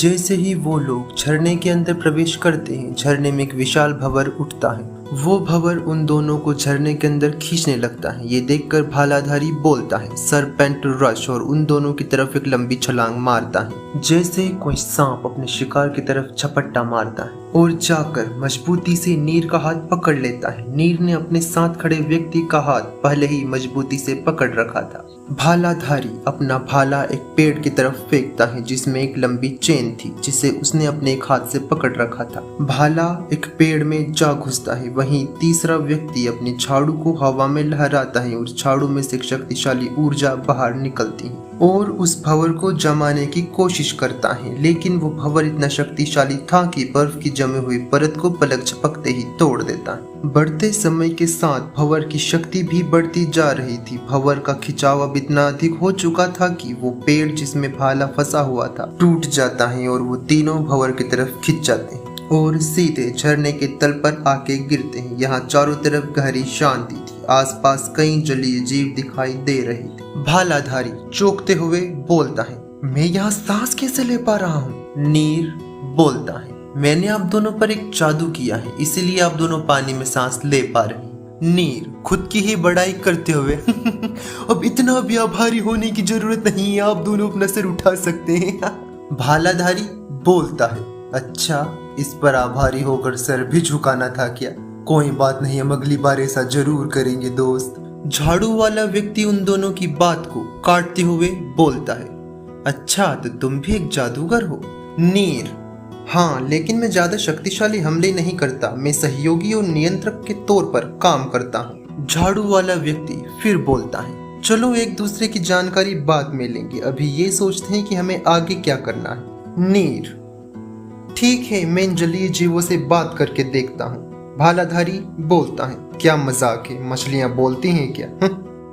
जैसे ही वो लोग झरने के अंदर प्रवेश करते हैं, झरने में एक विशाल भंवर उठता है। वो भंवर उन दोनों को झरने के अंदर खींचने लगता है। ये देखकर भालाधारी बोलता है सरपेंट रश और उन दोनों की तरफ एक लंबी छलांग मारता है, जैसे कोई सांप अपने शिकार की तरफ झपट्टा मारता है और जाकर मजबूती से नीर का हाथ पकड़ लेता है। नीर ने अपने साथ खड़े व्यक्ति का हाथ पहले ही मजबूती से पकड़ रखा था। भालाधारी अपना भाला एक पेड़ की तरफ फेंकता है जिसमें एक लंबी चेन थी जिसे उसने अपने एक हाथ से पकड़ रखा था। भाला एक पेड़ में जा घुसता है। वहीं तीसरा व्यक्ति अपनी झाड़ू को हवा में लहराता है और झाड़ू में से एक शक्तिशाली ऊर्जा बाहर निकलती है और उस भंवर को जमाने की कोशिश करता है, लेकिन वो भंवर इतना शक्तिशाली था कि बर्फ की जमी हुई परत को पलक झपकते ही तोड़ देता है। बढ़ते समय के साथ भंवर की शक्ति भी बढ़ती जा रही थी। भंवर का खिंचाव अब इतना अधिक हो चुका था कि वो पेड़ जिसमें भाला फंसा हुआ था टूट जाता है और वो तीनों भंवर की तरफ खिंच जाते हैं और सीधे झरने के तल पर आके गिरते हैं। यहाँ चारों तरफ गहरी शांति थी। आसपास कई जलीय जीव दिखाई दे रहे थे। भालाधारी चौंकते हुए बोलता है, मैं यहाँ सांस कैसे ले पा रहा हूँ? नीर बोलता है, मैंने आप दोनों पर एक जादू किया है, इसीलिए आप दोनों पानी में सांस ले पा रहे हैं। नीर खुद की ही बड़ाई करते हुए अब इतना भी आभारी होने की जरूरत नहीं है, आप दोनों अपना सिर उठा सकते हैं। भालाधारी बोलता है, अच्छा इस पर आभारी होकर सर भी झुकाना था क्या? कोई बात नहीं, हम अगली बार ऐसा जरूर करेंगे दोस्त। झाड़ू वाला व्यक्ति उन दोनों की बात को काटते हुए बोलता है, अच्छा तो तुम भी एक जादूगर हो? नीर, हाँ, लेकिन मैं ज्यादा शक्तिशाली हमले नहीं करता, मैं सहयोगी और नियंत्रक के तौर पर काम करता हूँ। झाड़ू वाला व्यक्ति फिर बोलता है, चलो एक दूसरे की जानकारी बाद में लेंगे, अभी ये सोचते हैं कि हमें आगे क्या करना है। नीर, ठीक है, मैं इन जलीय जीवों से बात करके देखता हूँ। भालाधारी बोलता है, क्या मजाक है, मछलियां बोलती हैं क्या?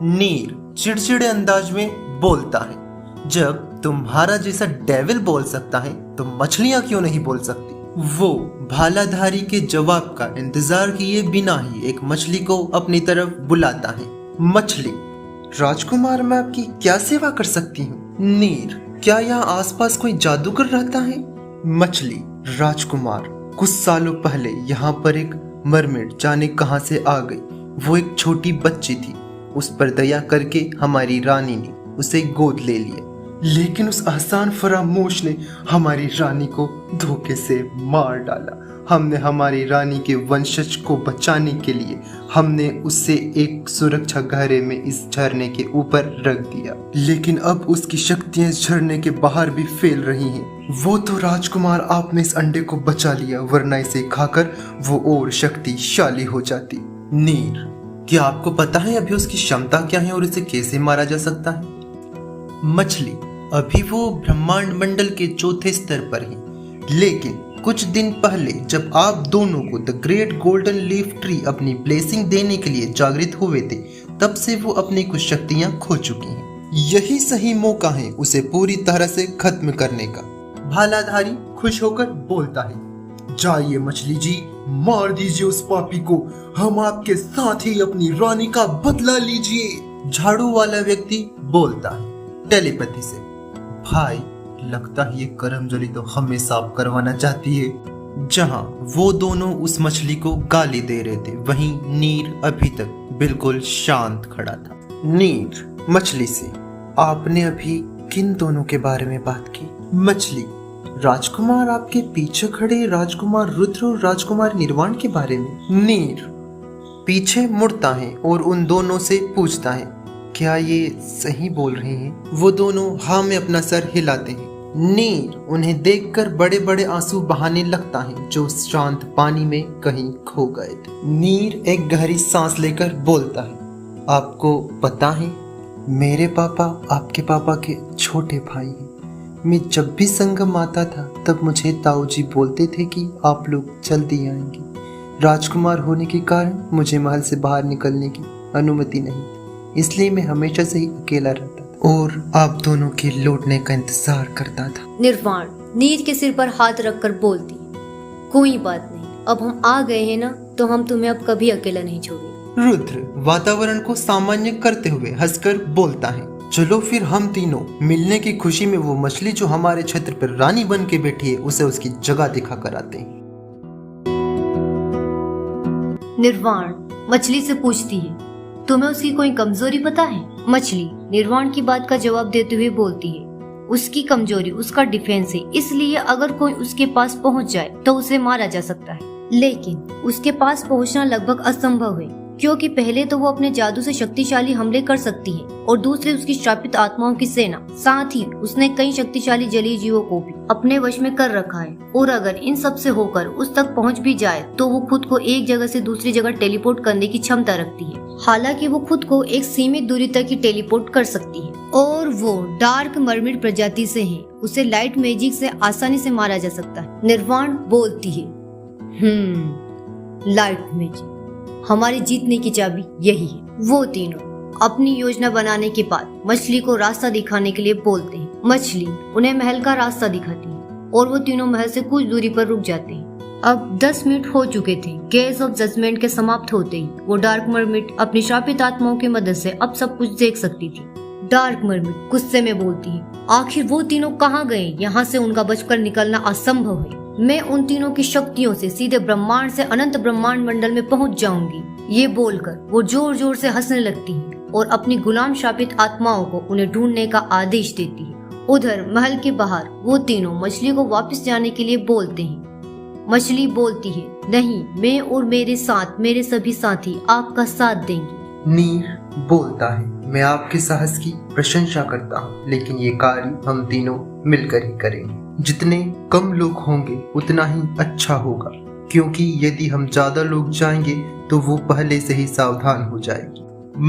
नीर चिड़चिड़े अंदाज में बोलता है, जब तुम्हारा जैसा डेविल बोल सकता है तो मछलियां क्यों नहीं बोल सकती? वो भालाधारी के जवाब का इंतजार किए बिना ही एक मछली को अपनी तरफ बुलाता है। मछली, राजकुमार मैं आपकी क्या सेवा कर सकती हूँ? नीर, क्या यहाँ आसपास कोई जादूगर रहता है? मछली, राजकुमार, कुछ सालों पहले यहाँ पर एक मरमेड जाने कहां से आ गई। वो एक छोटी बच्ची थी, उस पर दया करके हमारी रानी ने उसे गोद ले लिया, लेकिन उस आसान फरामोश ने हमारी रानी को धोखे से मार डाला। हमने हमारी रानी के वंशज को बचाने के लिए हमने उससे एक सुरक्षा घेरे में इस झरने के ऊपर रख दिया, लेकिन अब उसकी शक्तियां इस झरने के बाहर भी फैल रही हैं। वो तो राजकुमार आपने इस अंडे को बचा लिया, वरना इसे खाकर वो और शक्तिशाली हो जाती। नीर, क्या आपको पता है अभी उसकी क्षमता क्या है और इसे कैसे मारा जा सकता है? मछली, अभी वो ब्रह्मांड मंडल के चौथे स्तर पर है, लेकिन कुछ दिन पहले जब आप दोनों को the great golden leaf tree अपनी ब्लेसिंग देने के लिए जागृत हुए थे, तब से वो अपनी कुछ शक्तियां खो चुकी हैं। यही सही मौका है उसे पूरी तरह से खत्म करने का। भालाधारी खुश होकर बोलता है, जाइए मछली जी, मार दीजिए उस पापी को, हम आपके साथ ही अपनी रानी का बदला लीजिए। झाड़ू वाला व्यक्ति बोलता है टेलीपैथी से, भाई लगता है ये करमजली तो हमें साफ करवाना चाहती है। जहां वो दोनों उस मछली को गाली दे रहे थे, वहीं नीर अभी तक बिल्कुल शांत खड़ा था। नीर मछली से, आपने अभी किन दोनों के बारे में बात की? मछली, राजकुमार आपके पीछे खड़े राजकुमार रुद्र और राजकुमार निर्वाण के बारे में। नीर पीछे मुड़ता है और उन दोनों से पूछता है, क्या ये सही बोल रहे हैं? वो दोनों हाँ में अपना सर हिलाते हैं। नीर उन्हें देखकर बड़े बड़े आंसू बहाने लगता है जो शांत पानी में कहीं खो गए थे। नीर एक गहरी सांस लेकर बोलता है, आपको पता है मेरे पापा आपके पापा के छोटे भाई हैं। मैं जब भी संगम आता था तब मुझे ताऊ जी बोलते थे कि आप लोग जल्दी आएंगे। राजकुमार होने के कारण मुझे महल से बाहर निकलने की अनुमति नहीं थी, इसलिए मैं हमेशा से ही अकेला रहता था और आप दोनों के लौटने का इंतजार करता था। निर्वाण नीर के सिर पर हाथ रखकर बोलती, कोई बात नहीं, अब हम आ गए हैं ना, तो हम तुम्हें अब कभी अकेला नहीं छोड़ेंगे। रुद्र वातावरण को सामान्य करते हुए हंसकर बोलता है, चलो फिर हम तीनों मिलने की खुशी में वो मछली जो हमारे क्षेत्र पर रानी बन के बैठी है उसे उसकी जगह दिखा कर आते हैं। निर्वाण मछली से पूछती है, तुम्हें उसकी कोई कमजोरी पता है? मछली निर्वाण की बात का जवाब देते हुए बोलती है, उसकी कमजोरी उसका डिफेंस है, इसलिए अगर कोई उसके पास पहुंच जाए तो उसे मारा जा सकता है, लेकिन उसके पास पहुंचना लगभग असंभव है, क्योंकि पहले तो वो अपने जादू से शक्तिशाली हमले कर सकती है और दूसरे उसकी श्रापित आत्माओं की सेना। साथ ही उसने कई शक्तिशाली जलीय जीवों को भी अपने वश में कर रखा है, और अगर इन सब से होकर उस तक पहुंच भी जाए तो वो खुद को एक जगह से दूसरी जगह टेलीपोर्ट करने की क्षमता रखती है। हालांकि वो खुद को एक सीमित दूरी तक ही टेलीपोर्ट कर सकती है, और वो डार्क मर्मिड प्रजाति से है, उसे लाइट मैजिक से आसानी से मारा जा सकता है। निर्वाण बोलती है, लाइट मैजिक, हमारी जीतने की चाबी यही है। वो तीनों अपनी योजना बनाने के बाद मछली को रास्ता दिखाने के लिए बोलते हैं। मछली उन्हें महल का रास्ता दिखाती है और वो तीनों महल से कुछ दूरी पर रुक जाते हैं। अब 10 मिनट हो चुके थे। केस ऑफ जजमेंट के समाप्त होते ही वो डार्क मर्मिड अपनी श्रापित आत्माओं की मदद से अब सब कुछ देख सकती थी। डार्क मर्मिड गुस्से में बोलती है, आखिर वो तीनों कहाँ गए? यहाँ से उनका बचकर निकलना असंभव है। मैं उन तीनों की शक्तियों से सीधे ब्रह्मांड से अनंत ब्रह्मांड मंडल में पहुंच जाऊंगी। ये बोलकर वो जोर जोर से हंसने लगती है और अपनी गुलाम शापित आत्माओं को उन्हें ढूंढने का आदेश देती है। उधर महल के बाहर वो तीनों मछली को वापस जाने के लिए बोलते हैं। मछली बोलती है, नहीं, मैं और मेरे साथ मेरे सभी साथी आपका साथ देंगे। नीर बोलता है, मैं आपके साहस की प्रशंसा करता हूँ, लेकिन ये कार्य हम तीनों मिलकर ही करेंगे। जितने कम लोग होंगे उतना ही अच्छा होगा, क्योंकि यदि हम ज्यादा लोग जाएंगे तो वो पहले से ही सावधान हो जाएगी।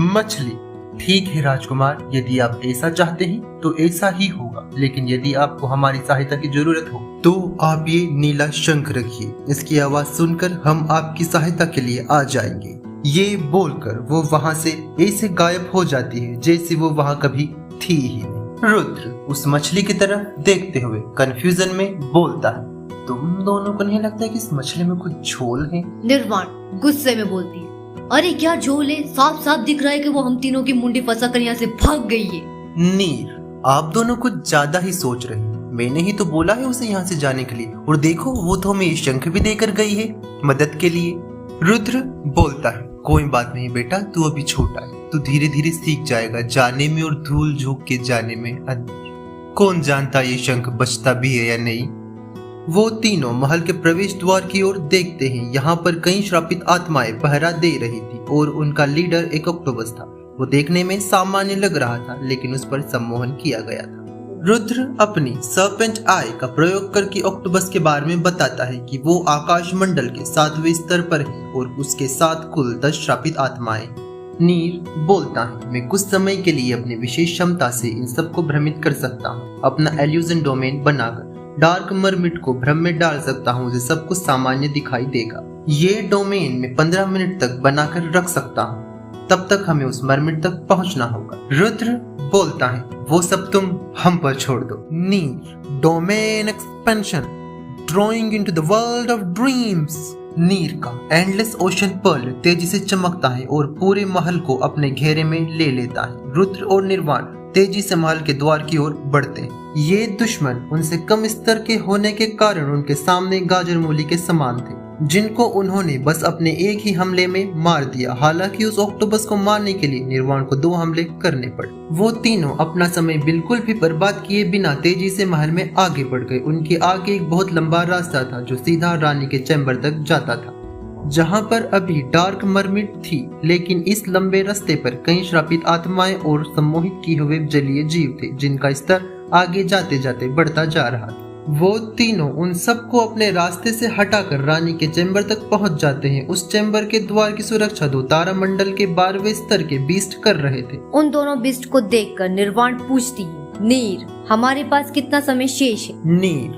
मछली, ठीक है राजकुमार, यदि आप ऐसा चाहते हैं तो ऐसा ही होगा, लेकिन यदि आपको हमारी सहायता की जरूरत हो तो आप ये नीला शंख रखिए, इसकी आवाज सुनकर हम आपकी सहायता के लिए आ जाएंगे। ये बोलकर वो वहाँ से ऐसे गायब हो जाती है जैसे वो वहाँ कभी थी ही नहीं। रुद्र उस मछली की तरफ देखते हुए कंफ्यूजन में बोलता है, तुम दोनों को नहीं लगता है कि इस मछली में कुछ झोल है? निर्वाण गुस्से में बोलती है, अरे क्या झोल है? साफ साफ दिख रहा है कि वो हम तीनों की मुंडी फंसा कर यहाँ से भाग गई है। नीर, आप दोनों कुछ ज्यादा ही सोच रहे हैं, मैंने ही तो बोला है उसे यहाँ से जाने के लिए, और देखो वो तो हमें शंख भी देकर गई है मदद के लिए। रुद्र बोलता है, कोई बात नहीं बेटा, तू अभी छोटा है, तू धीरे धीरे सीख जाएगा जाने में और धूल झोंक के जाने में अंदर। कौन जानता ये शंख बचता भी है या नहीं। वो तीनों महल के प्रवेश द्वार की ओर देखते हैं। यहाँ पर कई श्रापित आत्माएं पहरा दे रही थी और उनका लीडर एक ऑक्टोपस था। वो देखने में सामान्य लग रहा था, लेकिन उस पर सम्मोहन किया गया था। रुद्र अपनी सर्पेंट आई का प्रयोग करके ऑक्टोपस के बारे में बताता है कि वो आकाश मंडल के 7वें स्तर पर है और उसके साथ कुल 10 श्रापित आत्माएं। नीर बोलता है, मैं कुछ समय के लिए अपनी विशेष क्षमता से इन सबको भ्रमित कर सकता हूँ। अपना एल्यूजन डोमेन बनाकर डार्क मर्मिड को भ्रम में डाल सकता हूँ, उसे सब कुछ सामान्य दिखाई देगा। ये डोमेन में 15 मिनट तक बनाकर रख सकता हूँ, तब तक हमें उस मर्मिड तक पहुँचना होगा। रुद्र बोलता है, वो सब तुम हम पर छोड़ दो। नीर, domain expansion, drawing into the world of dreams. नीर का एंडलेस ओशन पर्ल तेजी से चमकता है और पूरे महल को अपने घेरे में ले लेता है। रुद्र और निर्वाण तेजी से महल के द्वार की ओर बढ़ते हैं। ये दुश्मन उनसे कम स्तर के होने के कारण उनके सामने गाजर मूली के समान थे, जिनको उन्होंने बस अपने एक ही हमले में मार दिया। हालांकि उस ऑक्टोपस को मारने के लिए निर्वाण को 2 हमले करने पड़े। वो तीनों अपना समय बिल्कुल भी बर्बाद किए बिना तेजी से महल में आगे बढ़ गए। उनके आगे एक बहुत लंबा रास्ता था जो सीधा रानी के चैम्बर तक जाता था, जहाँ पर अभी डार्क मर्मिड थी। लेकिन इस लंबे रास्ते पर कई श्रापित आत्माएं और सम्मोहित किए हुए जलीय जीव थे, जिनका स्तर आगे जाते जाते बढ़ता जा रहा था। वो तीनों उन सबको अपने रास्ते से हटाकर रानी के चैम्बर तक पहुंच जाते हैं। उस चैम्बर के द्वार की सुरक्षा 2 तारा मंडल के 12वें स्तर के बीस्ट कर रहे थे। उन दोनों बीस्ट को देखकर निर्वाण पूछती है, नीर, हमारे पास कितना समय शेष है? नीर,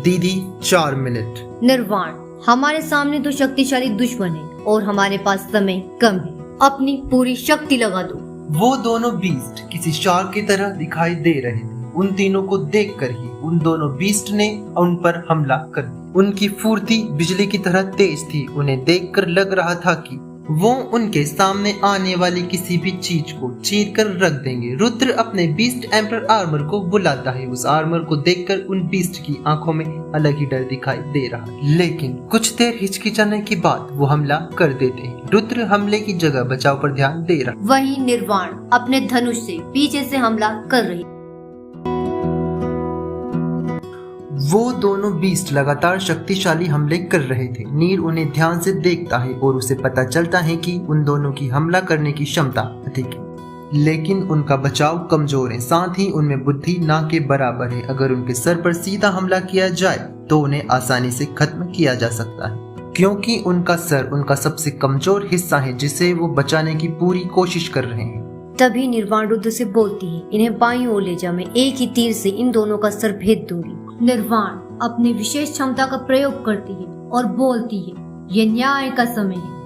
दीदी 4 मिनट। निर्वाण, हमारे सामने 2 शक्तिशाली दुश्मन है और हमारे पास समय कम है, अपनी पूरी शक्ति लगा दो। वो दोनों बीस्ट किसी शार्क की तरह दिखाई दे रहे थे। उन तीनों को देखकर ही उन दोनों बीस्ट ने उन पर हमला कर दिया। उनकी फुर्ती बिजली की तरह तेज थी। उन्हें देखकर लग रहा था कि वो उनके सामने आने वाली किसी भी चीज को चीर कर रख देंगे। रुद्र अपने बीस्ट एम्पर आर्मर को बुलाता है। उस आर्मर को देखकर उन बीस्ट की आंखों में अलग ही डर दिखाई दे रहा है, लेकिन कुछ देर हिचकिचाने के बाद वो हमला कर देते हैं। रुद्र हमले की जगह बचाव पर ध्यान दे रहा। वहीं निर्वाण अपने धनुष से पीछे से हमला कर रही। वो दोनों बीस्ट लगातार शक्तिशाली हमले कर रहे थे। नीर उन्हें ध्यान से देखता है और उसे पता चलता है कि उन दोनों की हमला करने की क्षमता अधिक है, लेकिन उनका बचाव कमजोर है। साथ ही उनमें बुद्धि ना के बराबर है। अगर उनके सर पर सीधा हमला किया जाए तो उन्हें आसानी से खत्म किया जा सकता है, क्योंकि उनका सर उनका सबसे कमजोर हिस्सा है जिसे वो बचाने की पूरी कोशिश कर रहे हैं। तभी निर्वाण रुद्र से बोलती है, इन्हें बाईं ओर ले जा, मैं एक ही तीर से इन दोनों का सर भेद दूंगी। निर्वाण अपनी विशेष क्षमता का प्रयोग करती है और बोलती है, ये न्याय का समय है।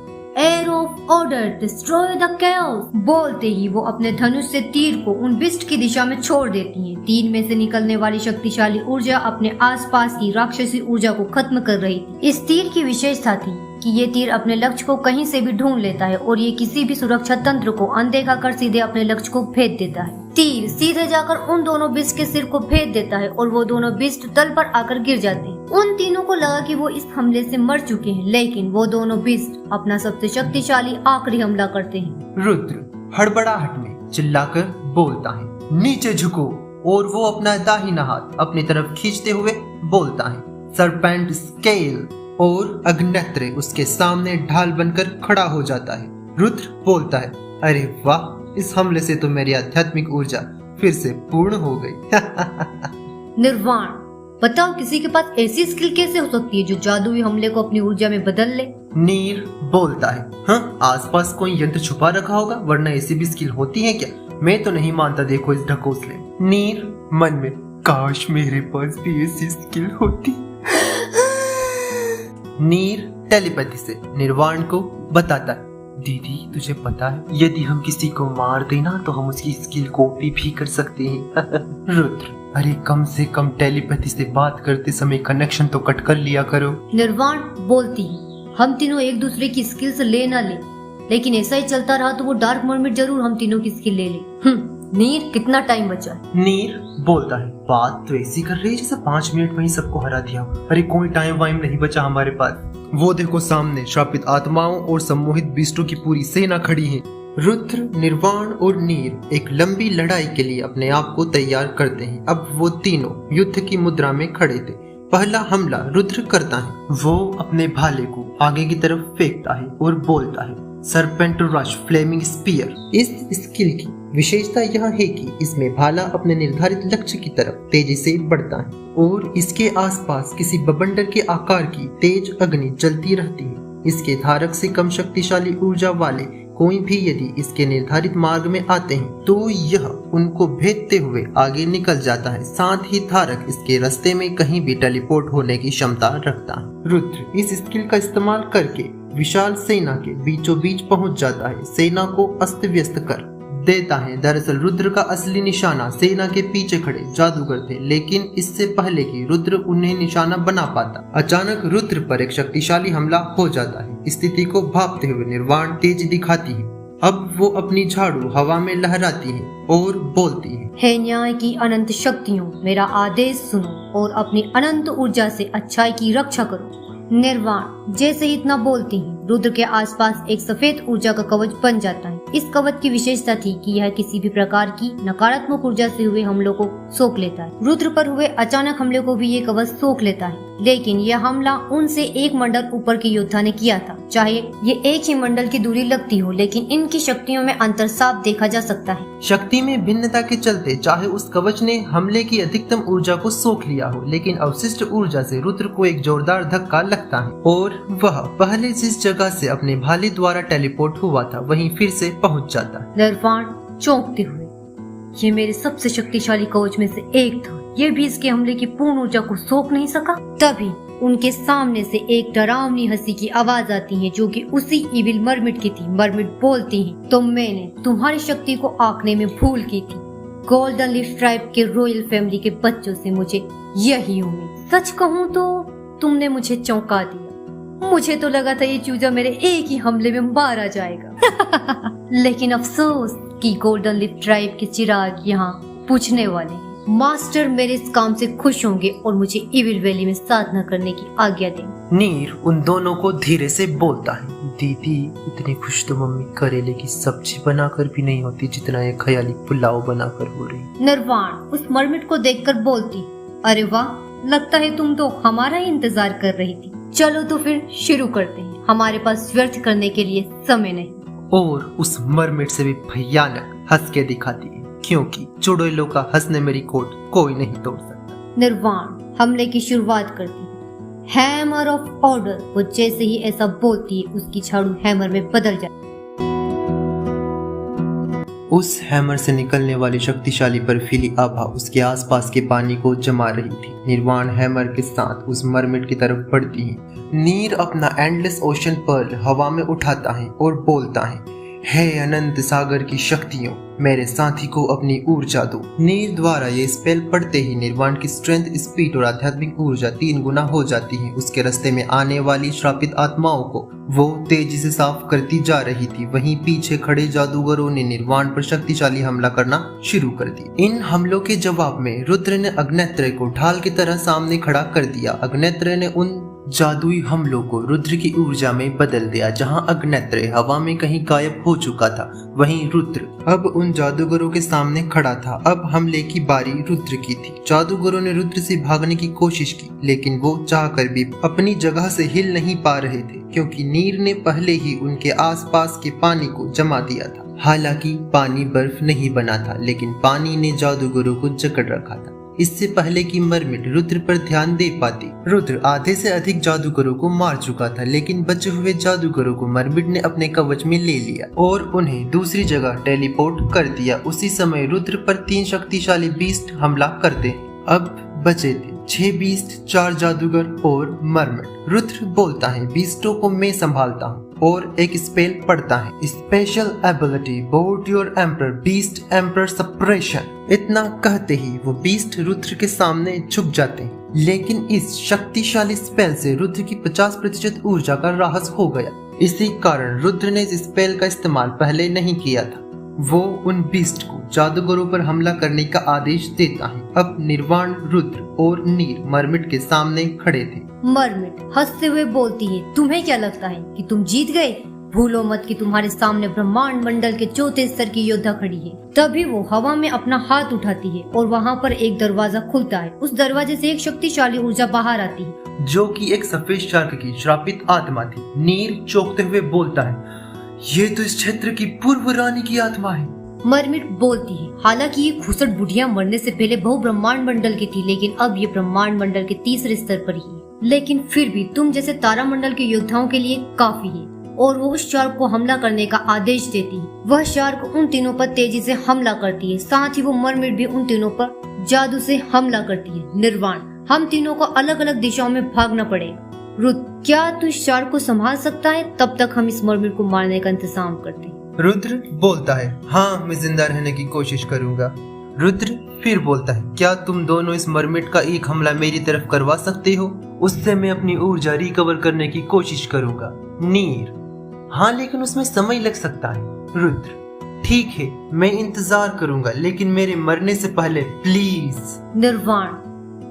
Air of order, destroy the chaos. बोलते ही वो अपने धनुष से तीर को उन बिस्ट की दिशा में छोड़ देती हैं। तीर में से निकलने वाली शक्तिशाली ऊर्जा अपने आसपास की राक्षसी ऊर्जा को खत्म कर रही थी। इस तीर की विशेषता थी कि ये तीर अपने लक्ष्य को कहीं से भी ढूंढ लेता है और ये किसी भी सुरक्षा तंत्र को अनदेखा कर सीधे अपने लक्ष्य को भेद देता है। तीर सीधे जाकर उन दोनों बिस्ट के सिर को भेद देता है और वो दोनों बिस्ट तल पर आकर गिर जाते हैं। उन तीनों को लगा कि वो इस हमले से मर चुके हैं, लेकिन वो दोनों बिस्ट अपना सबसे शक्तिशाली आखिरी हमला करते हैं। रुद्र हड़बड़ाहट में चिल्लाकर बोलता है, नीचे झुको, और वो अपना दाहिना हाथ अपनी तरफ खींचते हुए बोलता है, सरपेंट स्केल, और अग्नेत्र उसके सामने ढाल बनकर खड़ा हो जाता है। रुद्र बोलता है, अरे वाह, इस हमले से तो मेरी आध्यात्मिक ऊर्जा फिर से पूर्ण हो गई। निर्वाण, बताओ किसी के पास ऐसी स्किल कैसे हो सकती है जो जादुई हमले को अपनी ऊर्जा में बदल ले? नीर बोलता है, हाँ, आसपास कोई यंत्र छुपा रखा होगा, वरना ऐसी भी स्किल होती है क्या? मैं तो नहीं मानता, देखो इस ढकोसले। नीर मन में, काश मेरे पास भी ऐसी स्किल होती। नीर टेलीपैथी से निर्वाण को बताता है, दीदी तुझे पता है, यदि हम किसी को मार देना तो हम उसकी स्किल कॉपी भी कर सकते हैं। रुद्र, अरे कम से कम टेलीपैथी से बात करते समय कनेक्शन तो कट कर लिया करो। निर्वाण बोलती है, हम तीनों एक दूसरे की स्किल्स ले ना ले, लेकिन ऐसा ही चलता रहा तो वो डार्क मर्मिड जरूर हम तीनों की स्किल ले ले। नीर, कितना टाइम बचा है? नीर बोलता है, बात तो ऐसी कर रही है जैसे 5 मिनट में ही सबको हरा दिया। अरे कोई टाइम वाइम नहीं बचा हमारे पास। वो देखो सामने श्रापित आत्माओं और सम्मोहित बीस्टों की पूरी सेना खड़ी है। रुद्र, निर्वाण और नीर एक लंबी लड़ाई के लिए अपने आप को तैयार करते हैं। अब वो तीनों युद्ध की मुद्रा में खड़े थे। पहला हमला रुद्र करता है। वो अपने भाले को आगे की तरफ फेंकता है और बोलता है, सरपेंट रश फ्लेमिंग स्पीयर। इस स्किल की विशेषता यह है कि इसमें भाला अपने निर्धारित लक्ष्य की तरफ तेजी से बढ़ता है और इसके आसपास किसी बवंडर के आकार की तेज अग्नि जलती रहती है। इसके धारक से कम शक्तिशाली ऊर्जा वाले कोई भी यदि इसके निर्धारित मार्ग में आते हैं तो यह उनको भेदते हुए आगे निकल जाता है। साथ ही धारक इसके रास्ते में कहीं भी टेलीपोर्ट होने की क्षमता रखता है। रुद्र इस स्किल का इस्तेमाल करके विशाल सेना के बीचों बीच पहुंच जाता है, सेना को अस्त व्यस्त कर देता है। दरअसल रुद्र का असली निशाना सेना के पीछे खड़े जादूगर थे, लेकिन इससे पहले कि रुद्र उन्हें निशाना बना पाता, अचानक रुद्र पर एक शक्तिशाली हमला हो जाता है। स्थिति को भांपते हुए निर्वाण तेज दिखाती है। अब वो अपनी झाड़ू हवा में लहराती है और बोलती है, हे न्याय की अनंत शक्तियों, मेरा आदेश सुनो और अपनी अनंत ऊर्जा से अच्छाई की रक्षा करो। निर्वाण जैसे ही इतना बोलती है, रुद्र के आसपास एक सफेद ऊर्जा का कवच बन जाता है। इस कवच की विशेषता थी कि यह किसी भी प्रकार की नकारात्मक ऊर्जा से हुए हमलों को सोख लेता है। रुद्र पर हुए अचानक हमले को भी ये कवच सोख लेता है, लेकिन यह हमला उनसे एक मंडल ऊपर के योद्धा ने किया था। चाहे ये एक ही मंडल की दूरी लगती हो, लेकिन इनकी शक्तियों में अंतर साफ देखा जा सकता है। शक्ति में भिन्नता के चलते चाहे उस कवच ने हमले की अधिकतम ऊर्जा को सोख लिया हो, लेकिन अवशिष्ट ऊर्जा से रुद्र को एक जोरदार धक्का लगता है और वह पहले जिस जगह से अपने भाले द्वारा टेलीपोर्ट हुआ था वहीं फिर से पहुंच जाता है। निर्वाण चौंकते हुए, ये मेरे सबसे शक्तिशाली कवच में से एक था, ये भी इसके हमले की पूर्ण ऊर्जा को सोख नहीं सका। तभी उनके सामने से एक डरावनी हंसी की आवाज आती है, जो कि उसी इविल मर्मिड की थी। मर्मिड बोलती है, तो मैंने तुम्हारी शक्ति को आंकने में भूल की थी। गोल्डन लीफ ट्राइब के रॉयल फैमिली के बच्चों से मुझे यही उम्मीद। सच कहूँ तो तुमने मुझे चौंका दिया। मुझे तो लगा था ये चूजा मेरे एक ही हमले में मारा जाएगा। लेकिन अफसोस कि गोल्डन लिप ट्राइब के चिराग यहाँ पूछने वाले हैं। मास्टर मेरे इस काम से खुश होंगे और मुझे इविल वैली में साधना करने की आज्ञा देंगे। नीर उन दोनों को धीरे से बोलता है, दीदी इतनी खुश तो मम्मी करेले की सब्जी बनाकर भी नहीं होती जितना ये ख्याली पुलाव बनाकर हो रही। निर्वाण उस मरमिट को देखकर बोलती, अरे वाह, लगता है तुम तो हमारा ही इंतजार कर रही थी। चलो तो फिर शुरू करते हैं, हमारे पास व्यर्थ करने के लिए समय नहीं। और उस मरमिट से भी भयानक हंस के दिखाती है, क्योंकि चुड़ैलों का हंसने मेरी कोट कोई नहीं तोड़ सकता। निर्वाण हमले की शुरुआत करती है। Hammer of order. वो जैसे ही ऐसा बोलती है उसकी झाड़ू हैमर में बदल जाती है। उस हैमर से निकलने वाली शक्तिशाली बर्फीली आभा उसके आसपास के पानी को जमा रही थी। निर्वाण हैमर के साथ उस मरमिट की तरफ बढ़ती है। नीर अपना एंडलेस ओशन पर्ल हवा में उठाता है और बोलता है, हे अनंत सागर की शक्तियों, मेरे साथी को अपनी ऊर्जा दो। नीर द्वारा ये स्पेल पढ़ते ही निर्वाण की स्ट्रेंथ, स्पीड और आध्यात्मिक ऊर्जा 3 गुना हो जाती है। उसके रास्ते में आने वाली श्रापित आत्माओं को वो तेजी से साफ करती जा रही थी। वहीं पीछे खड़े जादूगरों ने निर्वाण पर शक्तिशाली हमला करना शुरू कर दिया। इन हमलों के जवाब में रुद्र ने अग्नेत्र को ढाल की तरह सामने खड़ा कर दिया। अग्नेत्र ने उन जादुई हमलों को रुद्र की ऊर्जा में बदल दिया। जहां अग्नेत्र हवा में कहीं गायब हो चुका था, वहीं रुद्र अब उन जादूगरों के सामने खड़ा था। अब हमले की बारी रुद्र की थी। जादूगरों ने रुद्र से भागने की कोशिश की, लेकिन वो चाहकर भी अपनी जगह से हिल नहीं पा रहे थे, क्योंकि नीर ने पहले ही उनके आसपास के पानी को जमा दिया था। हालांकि पानी बर्फ नहीं बना था, लेकिन पानी ने जादूगरों को जकड़ रखा था। इससे पहले कि मरमिट रुद्र पर ध्यान दे पाती, रुद्र आधे से अधिक जादूगरों को मार चुका था। लेकिन बचे हुए जादूगरों को मरमिट ने अपने कवच में ले लिया और उन्हें दूसरी जगह टेलीपोर्ट कर दिया। उसी समय रुद्र पर 3 शक्तिशाली बीस्ट हमला करते हैं। अब बचे थे 6 बीस्ट, 4 जादूगर और मरमिट। रुद्र बोलता है, बीस्टों को मैं संभालता हूँ, और एक स्पेल पढ़ता है, special ability board your emperor beast emperor suppression. इतना कहते ही वो बीस्ट रुद्र के सामने झुक जाते हैं। लेकिन इस शक्तिशाली स्पेल से रुद्र की 50% ऊर्जा का राहस हो गया। इसी कारण रुद्र ने इस स्पेल का इस्तेमाल पहले नहीं किया था। वो उन बीस्ट को जादूगरों पर हमला करने का आदेश देता है। अब निर्वाण, रुद्र और नीर मरमिट के सामने खड़े थे। मरमिट हंसते हुए बोलती है, तुम्हें क्या लगता है कि तुम जीत गए? भूलो मत कि तुम्हारे सामने ब्रह्मांड मंडल के 4थे स्तर की योद्धा खड़ी है। तभी वो हवा में अपना हाथ उठाती है और वहाँ पर एक दरवाजा खुलता है। उस दरवाजे से एक शक्तिशाली ऊर्जा बाहर आती है, जो कि एक सफेद शार्क की श्रापित आत्मा थी। नीर चौंकते हुए बोलता है, ये तो इस क्षेत्र की पूर्व रानी की आत्मा है। मरमिट बोलती है, हालांकि ये खुसट बुढ़िया मरने से पहले बहु ब्रह्मांड मंडल की थी, लेकिन अब ये ब्रह्मांड मंडल के 3रे स्तर पर ही है। लेकिन फिर भी तुम जैसे तारा मंडल के योद्धाओं के लिए काफी है। और वो उस शार्क को हमला करने का आदेश देती है। वह शार्क उन तीनों पर तेजी से हमला करती है। साथ ही वो मरमिट भी उन तीनों पर जादू से हमला करती है। निर्वाण, हम तीनों को अलग अलग दिशाओं में भागना पड़ेगा। रुद्र, क्या तू इस शार्क को संभाल सकता है? तब तक हम इस मरमिट को मारने का इंतजाम करते हैं। रुद्र बोलता है, हाँ मैं जिंदा रहने की कोशिश करूंगा। रुद्र फिर बोलता है, क्या तुम दोनों इस मरमिट का एक हमला मेरी तरफ करवा सकते हो? उससे मैं अपनी ऊर्जा रिकवर करने की कोशिश करूंगा। नीर, हाँ लेकिन उसमें समय लग सकता है। रुद्र, ठीक है मैं इंतजार करूंगा, लेकिन मेरे मरने से पहले प्लीज। निर्वाण,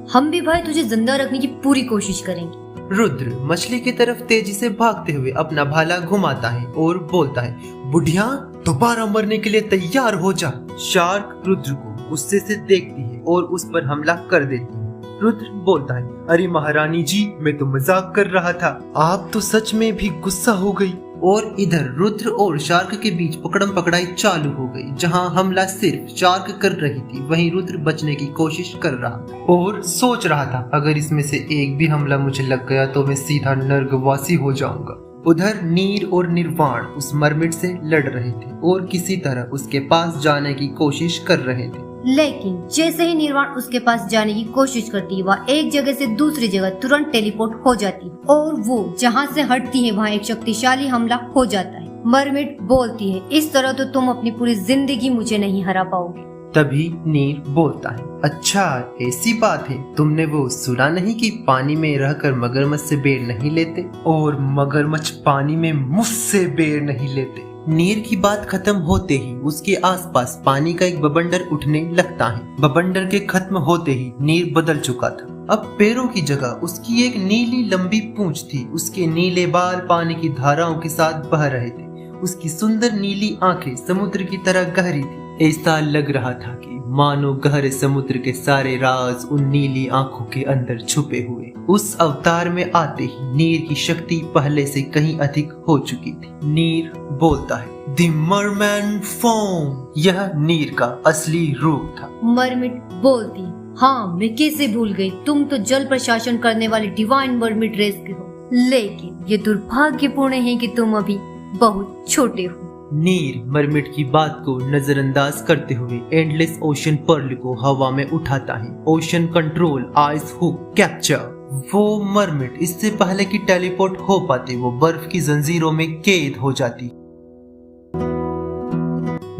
हम भी भाई तुझे जिंदा रखने की पूरी कोशिश करेंगे। रुद्र मछली की तरफ तेजी से भागते हुए अपना भाला घुमाता है और बोलता है, बुढ़िया दोबारा मरने के लिए तैयार हो जा। शार्क रुद्र को गुस्से से देखती है और उस पर हमला कर देती है। रुद्र बोलता है, अरे महारानी जी, मैं तो मजाक कर रहा था, आप तो सच में भी गुस्सा हो गई। और इधर रुद्र और शार्क के बीच पकड़म पकड़ाई चालू हो गई। जहां हमला सिर्फ शार्क कर रही थी, वहीं रुद्र बचने की कोशिश कर रहा था और सोच रहा था, अगर इसमें से एक भी हमला मुझे लग गया तो मैं सीधा नर्कवासी हो जाऊंगा। उधर नीर और निर्वाण उस मरमिट से लड़ रहे थे और किसी तरह उसके पास जाने की कोशिश कर रहे थे। लेकिन जैसे ही निर्वाण उसके पास जाने की कोशिश करती है, वह एक जगह से दूसरी जगह तुरंत टेलीपोर्ट हो जाती है और वो जहाँ से हटती है वहाँ एक शक्तिशाली हमला हो जाता है। मरमिट बोलती है, इस तरह तो तुम अपनी पूरी जिंदगी मुझे नहीं हरा पाओगे। तभी नीर बोलता है, अच्छा ऐसी बात है, तुमने वो सुना नहीं कि पानी में रहकर मगरमच्छ से बेर नहीं लेते और मगरमच्छ पानी में मुझसे बेर नहीं लेते। नीर की बात खत्म होते ही उसके आसपास पानी का एक बवंडर उठने लगता है। बवंडर के खत्म होते ही नीर बदल चुका था। अब पैरों की जगह उसकी एक नीली लंबी पूंछ थी। उसके नीले बाल पानी की धाराओं के साथ बह रहे थे। उसकी सुंदर नीली आंखें समुद्र की तरह गहरी थी। ऐसा लग रहा था कि मानो गहरे समुद्र के सारे राज उन नीली आंखों के अंदर छुपे हुए। उस अवतार में आते ही नीर की शक्ति पहले से कहीं अधिक हो चुकी थी। नीर बोलता है, द मरमैन फॉर्म। यह नीर का असली रूप था। मरमिट बोलती, हाँ मैं कैसे भूल गई, तुम तो जल प्रशासन करने वाले डिवाइन मरमिट रेस के हो, लेकिन ये दुर्भाग्यपूर्ण है कि तुम अभी बहुत छोटे हो। नीर मरमिट की बात को नजरअंदाज करते हुए एंडलेस ओशन पर्ल को हवा में उठाता है। Ocean control ice hook capture. वो मरमिट इससे पहले कि टेलीपोर्ट हो पाते वो बर्फ की जंजीरों में कैद हो जाती।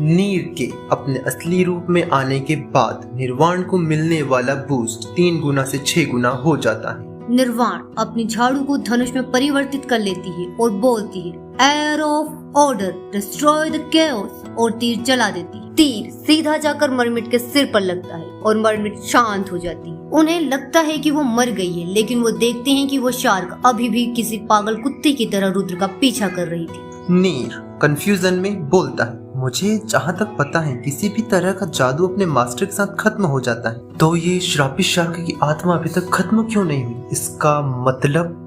नीर के अपने असली रूप में आने के बाद निर्वाण को मिलने वाला बूस्ट 3 गुना से 6 गुना हो जाता है। निर्वाण अपनी झाड़ू को धनुष में परिवर्तित कर लेती है और बोलती है, air of order destroy the chaos, और तीर चला देती है। तीर सीधा जाकर मरमिट के सिर पर लगता है और मरमिट शांत हो जाती है। उन्हें लगता है कि वो मर गई है, लेकिन वो देखते हैं कि वो शार्क अभी भी किसी पागल कुत्ते की तरह रुद्र का पीछा कर रही थी। नीर कंफ्यूजन में बोलता है, मुझे जहाँ तक पता है किसी भी तरह का जादू अपने मास्टर के साथ खत्म हो जाता है, तो ये श्रापित शार्क की आत्मा अभी तक खत्म क्यों नहीं हुई? इसका मतलब?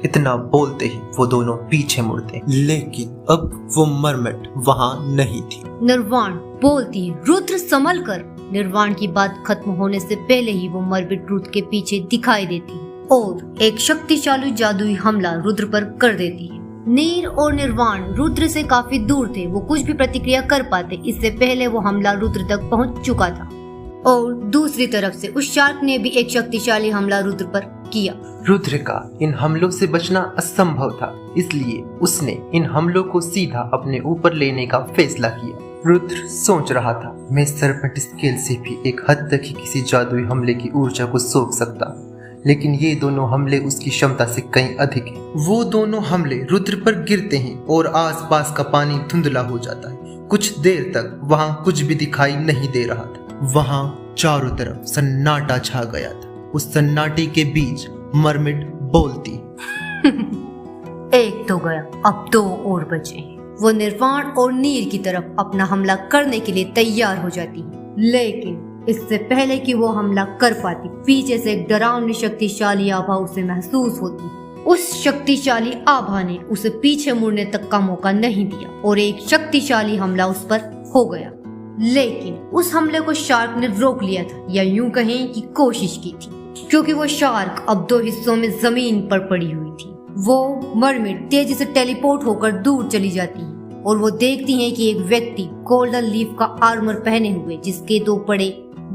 इतना बोलते ही वो दोनों पीछे मुड़ते, लेकिन अब वो मरमिट वहाँ नहीं थी। निर्वाण बोलती है, रुद्र संभल कर। निर्वाण की बात खत्म होने से पहले ही वो मरमिट रुद्र के पीछे दिखाई देती है और एक शक्तिशाली जादुई हमला रुद्र पर कर देती है। नीर और निर्वाण रुद्र से काफी दूर थे, वो कुछ भी प्रतिक्रिया कर पाते इससे पहले वो हमला रुद्र तक पहुंच चुका था। और दूसरी तरफ से उस शार्क ने भी एक शक्तिशाली हमला रुद्र पर किया। रुद्र का इन हमलों से बचना असंभव था, इसलिए उसने इन हमलों को सीधा अपने ऊपर लेने का फैसला किया। रुद्र सोच रहा था, मैं सरपेंट स्केल से भी एक हद तक ही किसी जादुई हमले की ऊर्जा को सोख सकता, लेकिन ये दोनों हमले उसकी क्षमता से कहीं अधिक हैं। वो दोनों हमले रुद्र पर गिरते हैं और आसपास का पानी धुंधला हो जाता है। कुछ देर तक वहाँ कुछ भी दिखाई नहीं दे रहा था। वहाँ चारों तरफ सन्नाटा छा गया था। उस सन्नाटे के बीच मरमिट बोलती, एक तो गया, अब 2 और बचे हैं। वो निर्वाण और नीर की तरफ अपना हमला करने के लिए तैयार हो जाती है, लेकिन इससे पहले कि वो हमला कर पाती, पीछे से एक डरावनी शक्तिशाली आभा उसे महसूस होती। उस शक्तिशाली आभा ने उसे पीछे मुड़ने तक का मौका नहीं दिया और एक शक्तिशाली हमला उस पर हो गया। लेकिन उस हमले को शार्क ने रोक लिया था, या यूं कहें कि कोशिश की थी, क्योंकि वो शार्क अब 2 हिस्सों में जमीन पर पड़ी हुई थी। वो मरमिट तेजी से टेलीपोर्ट होकर दूर चली जाती है और वो देखती हैं कि एक व्यक्ति गोल्डन लीफ का आर्मर पहने हुए, जिसके 2 बड़े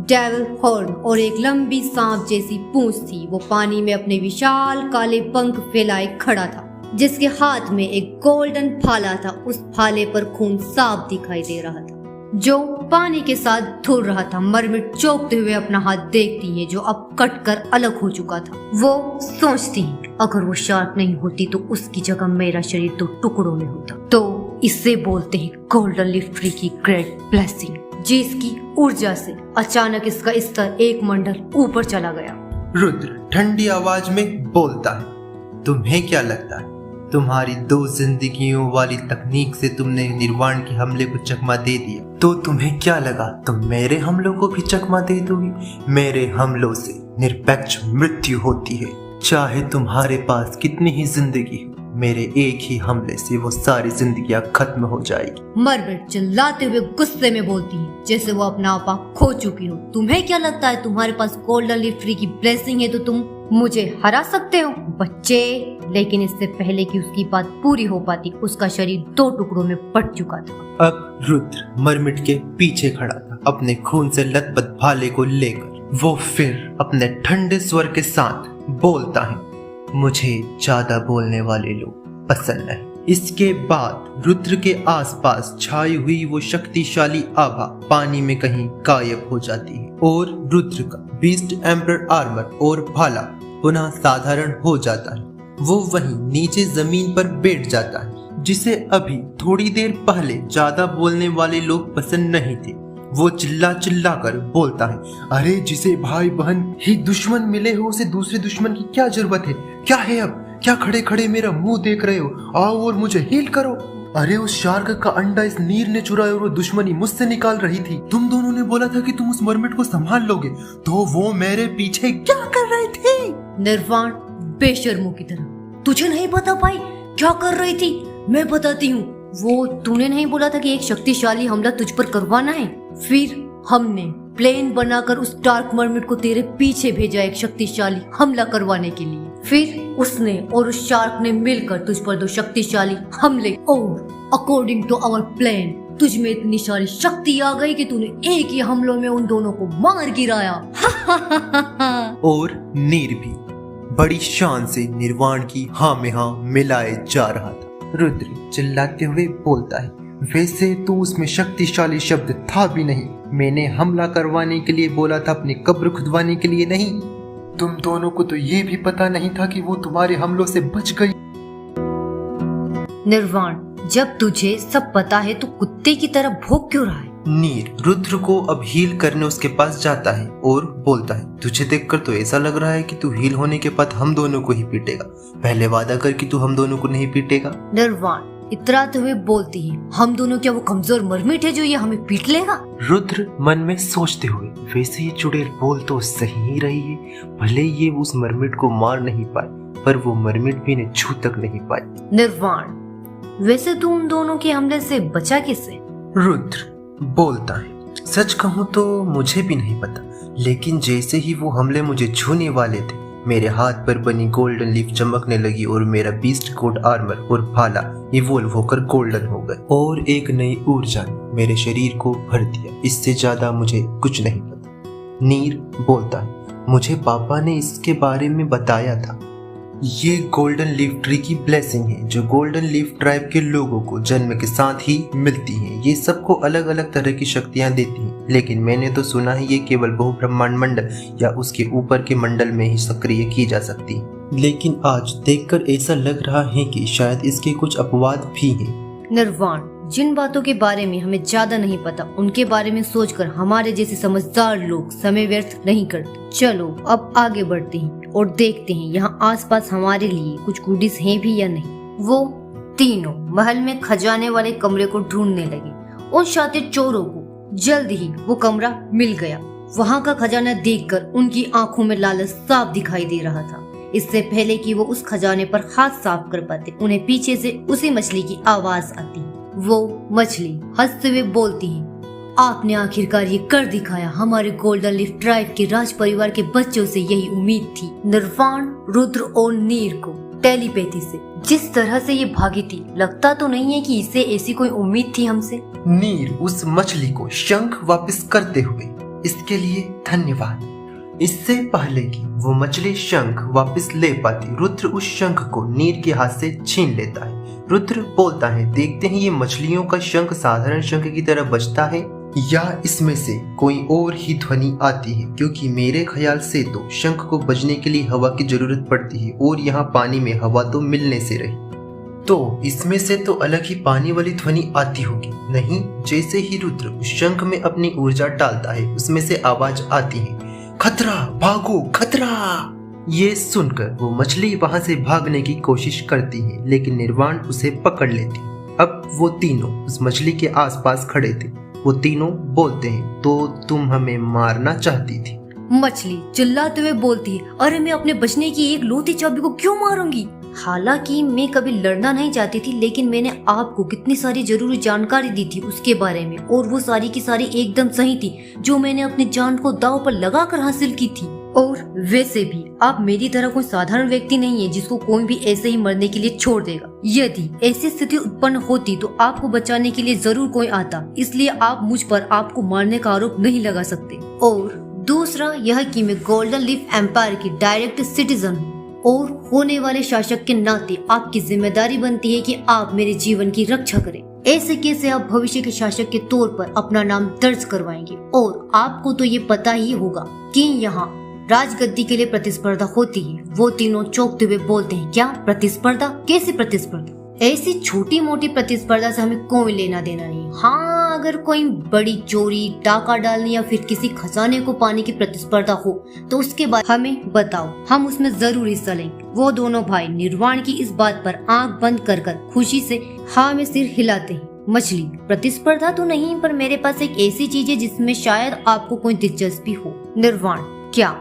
डेविल हॉर्न और एक लंबी सांप जैसी पूंछ थी, वो पानी में अपने विशाल काले पंख फैलाए खड़ा था, जिसके हाथ में एक गोल्डन फाला था। उस फाले पर खून साफ दिखाई दे रहा था जो पानी के साथ धुल रहा था। मरमिट चौंकते हुए अपना हाथ देखती है जो अब कट कर अलग हो चुका था। वो सोचती है, अगर वो शार्क नहीं होती तो उसकी जगह मेरा शरीर 2 टुकड़ों में होता। तो इससे बोलते हैं गोल्डन लीफ ट्री की ग्रेट ब्लेसिंग, जिसकी ऊर्जा से अचानक इसका स्तर 1 मंडल ऊपर चला गया। रुद्र ठंडी आवाज में बोलता है, तुम्हें क्या लगता है तुम्हारी 2 जिंदगियों वाली तकनीक से तुमने निर्वाण के हमले को चकमा दे दिया, तो तुम्हें क्या लगा तुम मेरे हमलों को भी चकमा दे दोगी? मेरे हमलों से निरपेक्ष मृत्यु होती है, चाहे तुम्हारे पास कितनी ही जिंदगी हो, मेरे एक ही हमले से वो सारी जिंदगियां खत्म हो जाएगी। मरमिट चिल्लाते हुए गुस्से में बोलती है, जैसे वो अपना आपा खो चुकी हो। तुम्हें क्या लगता है तुम्हारे पास गोल्डन लीफ ट्री की ब्लेसिंग है तो तुम मुझे हरा सकते हो बच्चे? लेकिन इससे पहले कि उसकी बात पूरी हो पाती, उसका शरीर 2 टुकड़ों में बट चुका था। अब रुद्र मरमिट के पीछे खड़ा था, अपने खून से लथपथ भाले को लेकर। वो फिर अपने ठंडे स्वर के साथ बोलता है, मुझे ज्यादा बोलने वाले लोग पसंद नहीं, इसके बाद रुद्र के आसपास छाई हुई वो शक्तिशाली आभा पानी में कहीं गायब हो जाती है और रुद्र का बीस्ट एम्परर आर्मर और भाला पुनः साधारण हो जाता है। वो वहीं नीचे जमीन पर बैठ जाता है, जिसे अभी थोड़ी देर पहले ज्यादा बोलने वाले लोग पसंद नहीं थे। वो चिल्ला चिल्ला कर बोलता है, अरे जिसे भाई बहन ही दुश्मन मिले हो उसे दूसरे दुश्मन की क्या जरूरत है? क्या है अब? क्या खड़े खड़े मेरा मुंह देख रहे हो? आओ और मुझे हील करो। अरे उस शार्क का अंडा इस नीर ने चुराया और वो दुश्मनी मुझसे निकाल रही थी। तुम दोनों ने बोला था कि तुम उस मरमिट को संभाल लोगे, तो वो मेरे पीछे क्या कर रहे थे? निर्वाण बेशर्मों की तरह, तुझे नहीं पता भाई क्या कर रही थी? मैं बताती हूँ। वो तूने नहीं बोला था कि एक शक्तिशाली हमला तुझ पर करवाना है? फिर हमने प्लेन बनाकर उस डार्क मरमिट को तेरे पीछे भेजा एक शक्तिशाली हमला करवाने के लिए। फिर उसने और उस शार्क ने मिलकर तुझ पर 2 शक्तिशाली हमले और अकॉर्डिंग टू आवर प्लान तुझ में इतनी सारी शक्ति आ गई कि तूने एक ही हमलों में उन दोनों को मार गिराया। और नीर भी बड़ी शान से निर्वाण की हाँ में हाँ मिलाए जा रहा था। रुद्र चिल्लाते हुए बोलता है, वैसे तो उसमें शक्तिशाली शब्द था भी नहीं। मैंने हमला करवाने के लिए बोला था, अपनी कब्र खुदवाने के लिए नहीं। तुम दोनों को तो ये भी पता नहीं था कि वो तुम्हारे हमलों से बच गई। निर्वाण, जब तुझे सब पता है तो कुत्ते की तरह भौंक क्यों रहा है? नीर रुद्र को अब हील करने उसके पास जाता है और बोलता है, तुझे देखकर तो ऐसा लग रहा है कि तू हील होने के बाद हम दोनों को ही पीटेगा। पहले वादा कर कि तू हम दोनों को नहीं पीटेगा। निर्वाण इतराते हुए बोलती है, हम दोनों क्या वो कमजोर मरमिट है जो ये हमें पीट लेगा? रुद्र मन में सोचते हुए, वैसे ये चुड़ैल बोल तो सही ही रही है। भले ये उस मरमिट को मार नहीं पाए, पर वो मरमिट भी इन्हें छू तक नहीं पाई। निर्वाण, वैसे तू उन दोनों के हमले से बचा कैसे? रुद्र बोलता है, सच कहूँ तो मुझे भी नहीं पता, लेकिन जैसे ही वो हमले मुझे छूने वाले थे, मेरे हाथ पर बनी गोल्डन लीफ चमकने लगी और मेरा बीस्ट कोड आर्मर और भाला इवोल्व होकर गोल्डन हो गए और एक नई ऊर्जा ने मेरे शरीर को भर दिया। इससे ज्यादा मुझे कुछ नहीं पता। नीर बोलता है, मुझे पापा ने इसके बारे में बताया था। ये गोल्डन लीफ ट्री की ब्लेसिंग है जो गोल्डन लीफ ट्राइब के लोगों को जन्म के साथ ही मिलती है। ये सबको अलग अलग तरह की शक्तियां देती हैं, लेकिन मैंने तो सुना है ये केवल बहुब्रह्मांड मंडल या उसके ऊपर के मंडल में ही सक्रिय की जा सकती है। लेकिन आज देखकर ऐसा लग रहा है कि शायद इसके कुछ अपवाद भी हैं। निर्वाण, जिन बातों के बारे में हमें ज्यादा नहीं पता उनके बारे में सोचकर हमारे जैसे समझदार लोग समय व्यर्थ नहीं करते। चलो अब आगे बढ़ते हैं और देखते हैं यहाँ आसपास हमारे लिए कुछ गुडीज हैं भी या नहीं। वो तीनों महल में खजाने वाले कमरे को ढूंढने लगे और शातिर चोरों को जल्द ही वो कमरा मिल गया। वहाँ का खजाना देखकर उनकी आंखों में लालच साफ दिखाई दे रहा था। इससे पहले कि वो उस खजाने पर हाथ साफ कर पाते, उन्हें पीछे से उसी मछली की आवाज आती। वो मछली हंसते हुए बोलती है, आपने आखिरकार ये कर दिखाया। हमारे गोल्डन लीफ ट्राइब के राज परिवार के बच्चों से यही उम्मीद थी। निर्वाण, रुद्र और नीर को टेलीपैथी से जिस तरह से ये भागी थी, लगता तो नहीं है कि इसे ऐसी कोई उम्मीद थी हमसे। नीर उस मछली को शंख वापस करते हुए, इसके लिए धन्यवाद। इससे पहले कि वो मछली शंख वापस ले पाती, रुद्र उस शंख को नीर के हाथ से छीन लेता है। रुद्र बोलता है, देखते हैं ये मछलियों का शंख साधारण शंख की तरह बजता है या इसमें से कोई और ही ध्वनि आती है, क्योंकि मेरे ख्याल से तो शंख को बजने के लिए हवा की जरूरत पड़ती है और यहाँ पानी में हवा तो मिलने से रही, तो इसमें से तो अलग ही पानी वाली ध्वनि आती होगी। नहीं, जैसे ही रुद्र उस शंख में अपनी ऊर्जा डालता है, उसमें से आवाज आती है, खतरा, भागो खतरा। ये सुनकर वो मछली वहां से भागने की कोशिश करती है, लेकिन निर्वाण उसे पकड़ लेती। अब वो तीनों उस मछली के आसपास खड़े थे। वो तीनों बोलते हैं, तो तुम हमें मारना चाहती थी? मछली चिल्लाते हुए बोलती है, अरे मैं अपने बचने की एक लौती चाबी को क्यों मारूंगी? हालांकि मैं कभी लड़ना नहीं चाहती थी, लेकिन मैंने आपको कितनी सारी जरूरी जानकारी दी थी उसके बारे में, और वो सारी की सारी एकदम सही थी, जो मैंने अपनी जान को दांव पर लगाकर हासिल की थी। और वैसे भी आप मेरी तरह कोई साधारण व्यक्ति नहीं है जिसको कोई भी ऐसे ही मरने के लिए छोड़ देगा। यदि ऐसी स्थिति उत्पन्न होती तो आपको बचाने के लिए जरूर कोई आता, इसलिए आप मुझ पर आपको मारने का आरोप नहीं लगा सकते। और दूसरा यह कि मैं गोल्डन लीफ एम्पायर की डायरेक्ट सिटीजन हूँ। और होने वाले शासक के नाते आपकी जिम्मेदारी बनती है कि आप मेरे जीवन की रक्षा करें। ऐसे कैसे आप भविष्य के शासक के तौर पर अपना नाम दर्ज करवाएंगे? और आपको तो ये पता ही होगा कि यहाँ राजगद्दी के लिए प्रतिस्पर्धा होती है। वो तीनों चौंकते हुए बोलते हैं, क्या प्रतिस्पर्धा? कैसी प्रतिस्पर्धा? ऐसी छोटी मोटी प्रतिस्पर्धा से हमें कोई लेना देना नहीं। हाँ, अगर कोई बड़ी चोरी, डाका डालने या फिर किसी खजाने को पाने की प्रतिस्पर्धा हो तो उसके बाद हमें बताओ, हम उसमें जरूर हिस्सा लेंगे। वो दोनों भाई निर्वाण की इस बात पर आंख बंद कर कर खुशी से हाँ में सिर हिलाते हैं। मछली, प्रतिस्पर्धा तो नहीं, पर मेरे पास एक ऐसी चीज है जिसमें शायद आपको कोई दिलचस्पी हो। निर्वाण, क्या?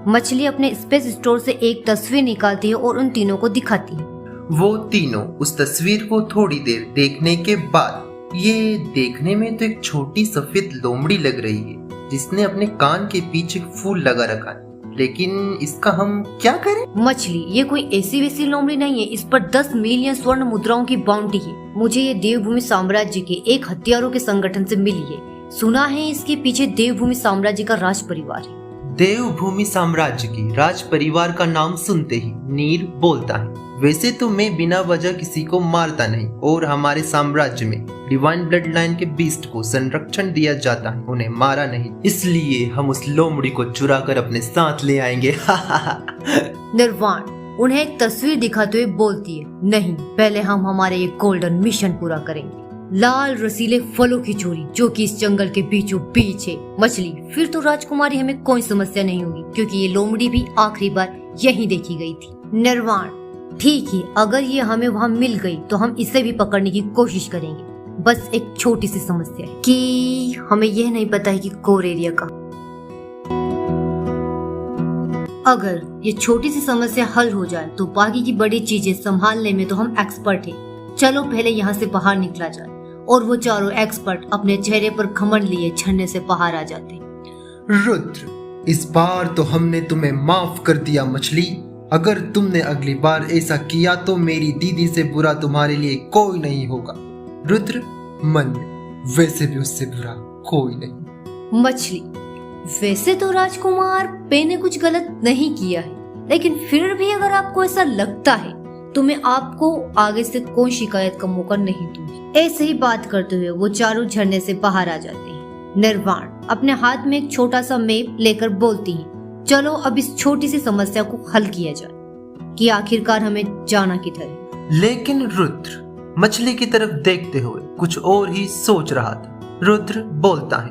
मछली अपने स्पेस स्टोर से एक तस्वीर निकालती है और उन तीनों को दिखाती है। वो तीनों उस तस्वीर को थोड़ी देर देखने के बाद, ये देखने में तो एक छोटी सफेद लोमड़ी लग रही है जिसने अपने कान के पीछे फूल लगा रखा है, लेकिन इसका हम क्या करें? मछली, ये कोई ऐसी वैसी लोमड़ी नहीं है, इस पर 10 मिलियन स्वर्ण मुद्राओं की बाउंटी है। मुझे ये देवभूमि साम्राज्य के एक हत्यारों के संगठन से मिली है। सुना है इसके पीछे देवभूमि साम्राज्य का राज परिवार है। देवभूमि साम्राज्य की राज परिवार का नाम सुनते ही नीर बोलता है, वैसे तो मैं बिना वजह किसी को मारता नहीं और हमारे साम्राज्य में डिवाइन ब्लड लाइन के बीस्ट को संरक्षण दिया जाता है, उन्हें मारा नहीं, इसलिए हम उस लोमड़ी को चुरा कर अपने साथ ले आएंगे। निर्वाण उन्हें एक तस्वीर दिखाते हुए बोलती है, नहीं, पहले हम हमारे ये गोल्डन मिशन पूरा करेंगे। लाल रसीले फलों की चोरी जो कि इस जंगल के बीचों बीच है। मछली, फिर तो राजकुमारी हमें कोई समस्या नहीं होगी क्योंकि ये लोमड़ी भी आखिरी बार यहीं देखी गई थी। निर्वाण, ठीक है, अगर ये हमें वहाँ मिल गई तो हम इसे भी पकड़ने की कोशिश करेंगे। बस एक छोटी सी समस्या है कि हमें यह नहीं पता है कि कोर एरिया का। अगर ये छोटी सी समस्या हल हो जाए तो बाकी की बड़ी चीजें संभालने में तो हम एक्सपर्ट हैं। चलो पहले यहाँ से बाहर निकला जाए। और वो चारों एक्सपर्ट अपने चेहरे पर घमंड लिए झरने से बाहर आ जाते। रुद्र, इस बार तो हमने तुम्हें माफ कर दिया मछली। अगर तुमने अगली बार ऐसा किया तो मेरी दीदी से बुरा तुम्हारे लिए कोई नहीं होगा। रुद्र मन में, वैसे भी उससे बुरा कोई नहीं। मछली, वैसे तो राजकुमार पे ने कुछ गलत नहीं किया है, लेकिन फिर भी अगर आपको ऐसा लगता है तो मैं आपको आगे से कोई शिकायत का मौका नहीं दूंगी। ऐसे ही बात करते हुए वो चारों झरने से बाहर आ जाते हैं। निर्वाण अपने हाथ में एक छोटा सा मैप लेकर बोलती है, चलो अब इस छोटी सी समस्या को हल किया जाए कि आखिरकार हमें जाना किधर है। लेकिन रुद्र मछली की तरफ देखते हुए कुछ और ही सोच रहा था। रुद्र बोलता है,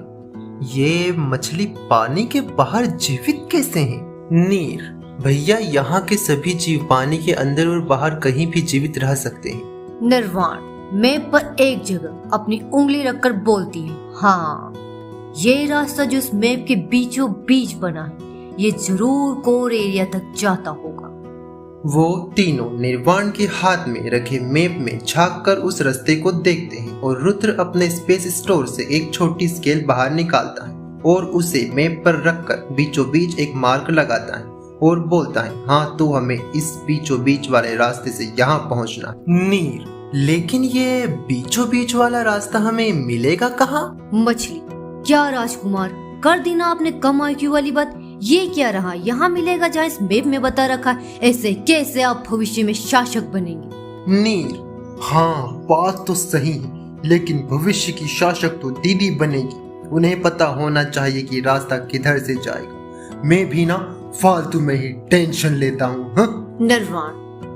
ये मछली पानी के बाहर जीवित कैसे है? नीर, भैया यहाँ के सभी जीव पानी के अंदर और बाहर कहीं भी जीवित रह सकते हैं। निर्वाण मैप पर एक जगह अपनी उंगली रखकर बोलती है, हाँ, ये रास्ता जो इस मैप के बीचों बीच बना है ये जरूर कोर एरिया तक जाता होगा। वो तीनों निर्वाण के हाथ में रखे मैप में झांक कर उस रास्ते को देखते हैं और रुद्र अपने स्पेस स्टोर से एक छोटी स्केल बाहर निकालता है और उसे मैप पर रखकर बीचों बीच एक मार्क लगाता है और बोलता है, हाँ, तो हमें इस बीचों बीच वाले रास्ते से यहाँ पहुँचना। नीर, लेकिन ये बीचों बीच वाला रास्ता हमें मिलेगा कहाँ? मछली, क्या राजकुमार, कर दी ना आपने कम IQ वाली बात। ये क्या रहा, यहाँ मिलेगा जहाँ इस मैप में बता रखा है। ऐसे कैसे आप भविष्य में शासक बनेंगे? नीर, हाँ, बात तो सही है, लेकिन भविष्य की शासक तो दीदी बनेगी। उन्हें पता होना चाहिए कि रास्ता किधर से जाएगा। मैं भी ना फालतू में ही टेंशन लेता हूँ। निर्वाण,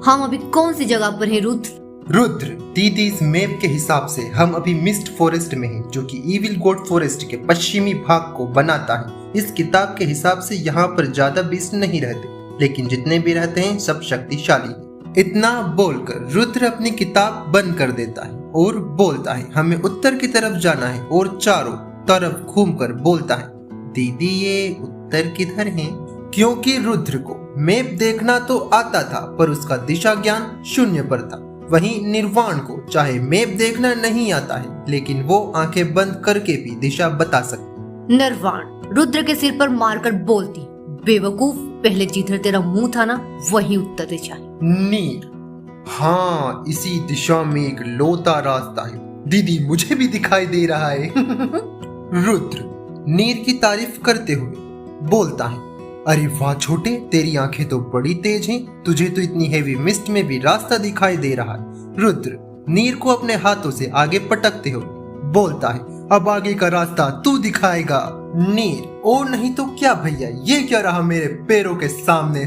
हम अभी कौन सी जगह पर हैं रुद्र? रुद्र, दीदी इस मैप के हिसाब से हम अभी मिस्ट फॉरेस्ट में हैं, जो कि इविल गोड फॉरेस्ट के पश्चिमी भाग को बनाता है। इस किताब के हिसाब से यहाँ पर ज्यादा बीस्ट नहीं रहते, लेकिन जितने भी रहते हैं सब शक्तिशाली हैं। इतना बोलकर रुद्र अपनी किताब बंद कर देता है और बोलता है, हमें उत्तर की तरफ जाना है, और चारों तरफ घूमकर बोलता है, दीदी ये उत्तर किधर है? क्योंकि रुद्र को मैप देखना तो आता था पर उसका दिशा ज्ञान शून्य पर था। वहीं निर्वाण को चाहे मैप देखना नहीं आता है, लेकिन वो आंखें बंद करके भी दिशा बता सकती। निर्वाण रुद्र के सिर पर मारकर बोलती, बेवकूफ, पहले जिधर तेरा मुंह था ना वही उत्तर दिशा है। नीर, हाँ, इसी दिशा में एक लौता रास्ता है, दीदी मुझे भी दिखाई दे रहा है। रुद्र नीर की तारीफ करते हुए बोलता है, नीर, हाँ, इसी दिशा में एक लौता रास्ता है, दीदी मुझे भी दिखाई दे रहा है। रुद्र नीर की तारीफ करते हुए बोलता है, नीर, हाँ, इसी दिशा में एक लौता रास्ता है, दीदी मुझे भी दिखाई दे रहा है। रुद्र नीर की तारीफ करते हुए बोलता है, अरे वाह छोटे, तेरी आंखें तो बड़ी तेज हैं। तुझे तो इतनी हेवी मिस्ट में भी रास्ता दिखाई दे रहा है। रुद्र नीर को अपने हाथों से आगे पटकते हुए बोलता है, अब आगे का रास्ता तू दिखाएगा। नीर, ओ नहीं तो क्या भैया, ये क्या रहा मेरे पैरों के सामने।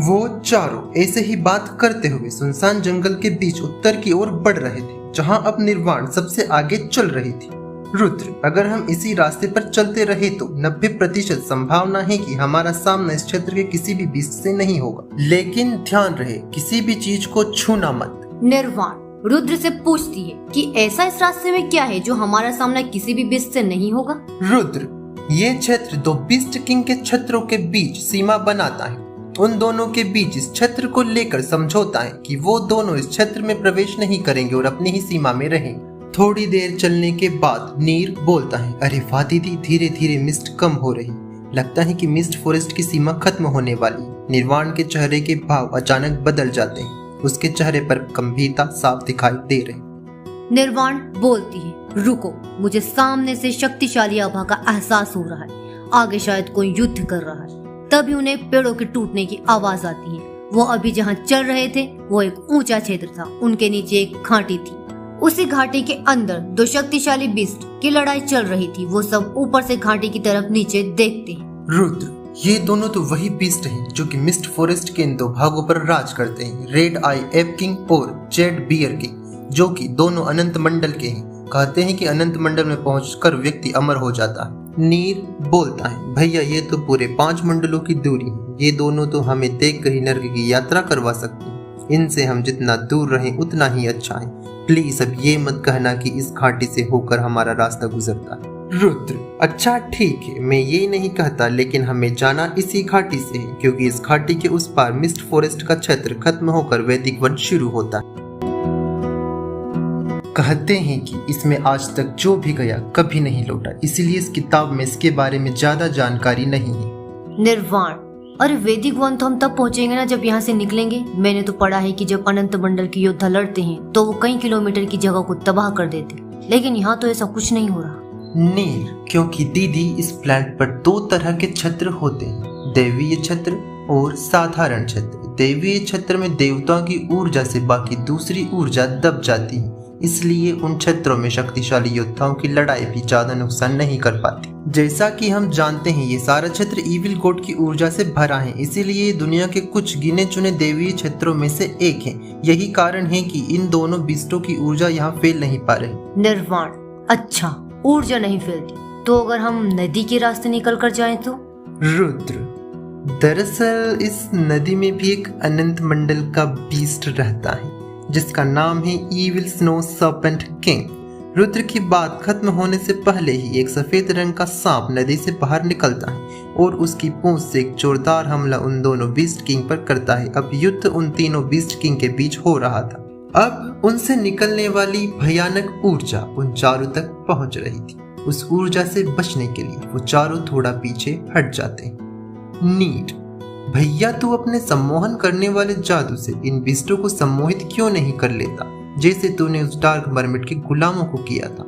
वो चारों ऐसे ही बात करते हुए सुनसान जंगल के बीच उत्तर की ओर बढ़ रहे थे, जहां अब निर्वाण सबसे आगे चल रही थी। रुद्र, अगर हम इसी रास्ते पर चलते रहे तो 90% संभावना है कि हमारा सामना इस क्षेत्र के किसी भी बीस्ट से नहीं होगा, लेकिन ध्यान रहे किसी भी चीज को छूना मत। निर्वाण रुद्र से पूछती है कि ऐसा इस रास्ते में क्या है जो हमारा सामना किसी भी बीस्ट से नहीं होगा। रुद्र, ये क्षेत्र दो बीस्ट किंग के क्षेत्रों के बीच सीमा बनाता है। उन दोनों के बीच इस क्षेत्र को लेकर समझौता है कि वो दोनों इस क्षेत्र में प्रवेश नहीं करेंगे और अपनी ही सीमा में रहेंगे। थोड़ी देर चलने के बाद नीर बोलता है, अरे वाह दीदी, धीरे धीरे मिस्ट कम हो रही, लगता है कि मिस्ट फॉरेस्ट की सीमा खत्म होने वाली। निर्वाण के चेहरे के भाव अचानक बदल जाते हैं, उसके चेहरे पर गंभीरता साफ दिखाई दे रही। निर्वाण बोलती है, रुको, मुझे सामने से शक्तिशाली आभा का एहसास हो रहा है, आगे शायद कोई युद्ध कर रहा है। तभी उन्हें पेड़ों के टूटने की आवाज आती है। वो अभी जहाँ चल रहे थे वो एक ऊंचा क्षेत्र था, उनके नीचे एक घाटी थी। उसी घाटी के अंदर दो शक्तिशाली बीस्ट की लड़ाई चल रही थी। वो सब ऊपर से घाटी की तरफ नीचे देखते हैं। रुद्र, ये दोनों तो वही बीस्ट हैं जो कि मिस्ट फॉरेस्ट के इन दो भागों पर राज करते हैं, रेड आई एप किंग और जेड बियर किंग, जो कि दोनों अनंत मंडल के हैं। कहते हैं कि अनंत मंडल में पहुंचकर व्यक्ति अमर हो जाता है। नीर बोलता है, भैया ये तो पूरे 5 मंडलों की दूरी है, ये दोनों तो हमें देखकर ही नर्क की यात्रा करवा सकते हैं। इनसे हम जितना दूर रहें उतना ही अच्छा है। प्लीज अब ये मत कहना कि इस घाटी से होकर हमारा रास्ता गुजरता है। रुद्र, अच्छा ठीक है, मैं ये नहीं कहता, लेकिन हमें जाना इसी घाटी से है, क्योंकि इस घाटी के उस पार मिस्ट फॉरेस्ट का क्षेत्र खत्म होकर वैदिक वन शुरू होता है। कहते हैं कि इसमें आज तक जो भी गया कभी नहीं लौटा, इसीलिए इस किताब में इसके बारे में ज्यादा जानकारी नहीं है। निर्वाण, अरे वैदिक वन तो हम तब पहुंचेंगे ना जब यहाँ से निकलेंगे। मैंने तो पढ़ा है कि जब अनंत मंडल के योद्धा लड़ते हैं तो वो कई किलोमीटर की जगह को तबाह कर देते, लेकिन यहाँ तो ऐसा कुछ नहीं हो रहा। नीर, क्योंकि दीदी इस प्लैनेट पर 2 तरह के क्षेत्र होते हैं, दैवीय क्षेत्र और साधारण क्षेत्र। दैवीय क्षेत्र में देवताओं की ऊर्जा से बाकी दूसरी ऊर्जा दब जाती है, इसलिए उन क्षेत्रों में शक्तिशाली योद्धाओं की लड़ाई भी ज्यादा नुकसान नहीं कर पाती। जैसा कि हम जानते हैं ये सारा क्षेत्र इविल गॉड की ऊर्जा से भरा है, इसीलिए दुनिया के कुछ गिने चुने देवीय क्षेत्रों में से एक है। यही कारण है कि इन दोनों बीस्टों की ऊर्जा यहाँ फैल नहीं पा रही। निर्वाण, अच्छा ऊर्जा नहीं फैलती, तो अगर हम नदी के रास्ते निकल कर जाएं तो? रुद्र, दरअसल इस नदी में भी एक अनंत मंडल का बीस्ट रहता है, जिसका नाम है evil snow serpent king. Rudra की बात खत्म होने से पहले ही एक सफेद रंग का सांप नदी से बाहर निकलता है और उसकी पूंछ से एक जोरदार हमला उन दोनों बीस्ट किंग पर करता है। अब युद्ध उन तीनों बीस्ट किंग के बीच हो रहा था। अब उनसे निकलने वाली भयानक ऊर्जा उन चारों तक पहुंच रही थी। उस ऊर्जा से बचने के लिए वो चारों थोड़ा पीछे हट जाते हैं। नीड, भैया तू अपने सम्मोहन करने वाले जादू से इन बीस्टों को सम्मोहित क्यों नहीं कर लेता, जैसे तूने उस डार्क मर्मिट के गुलामों को किया था।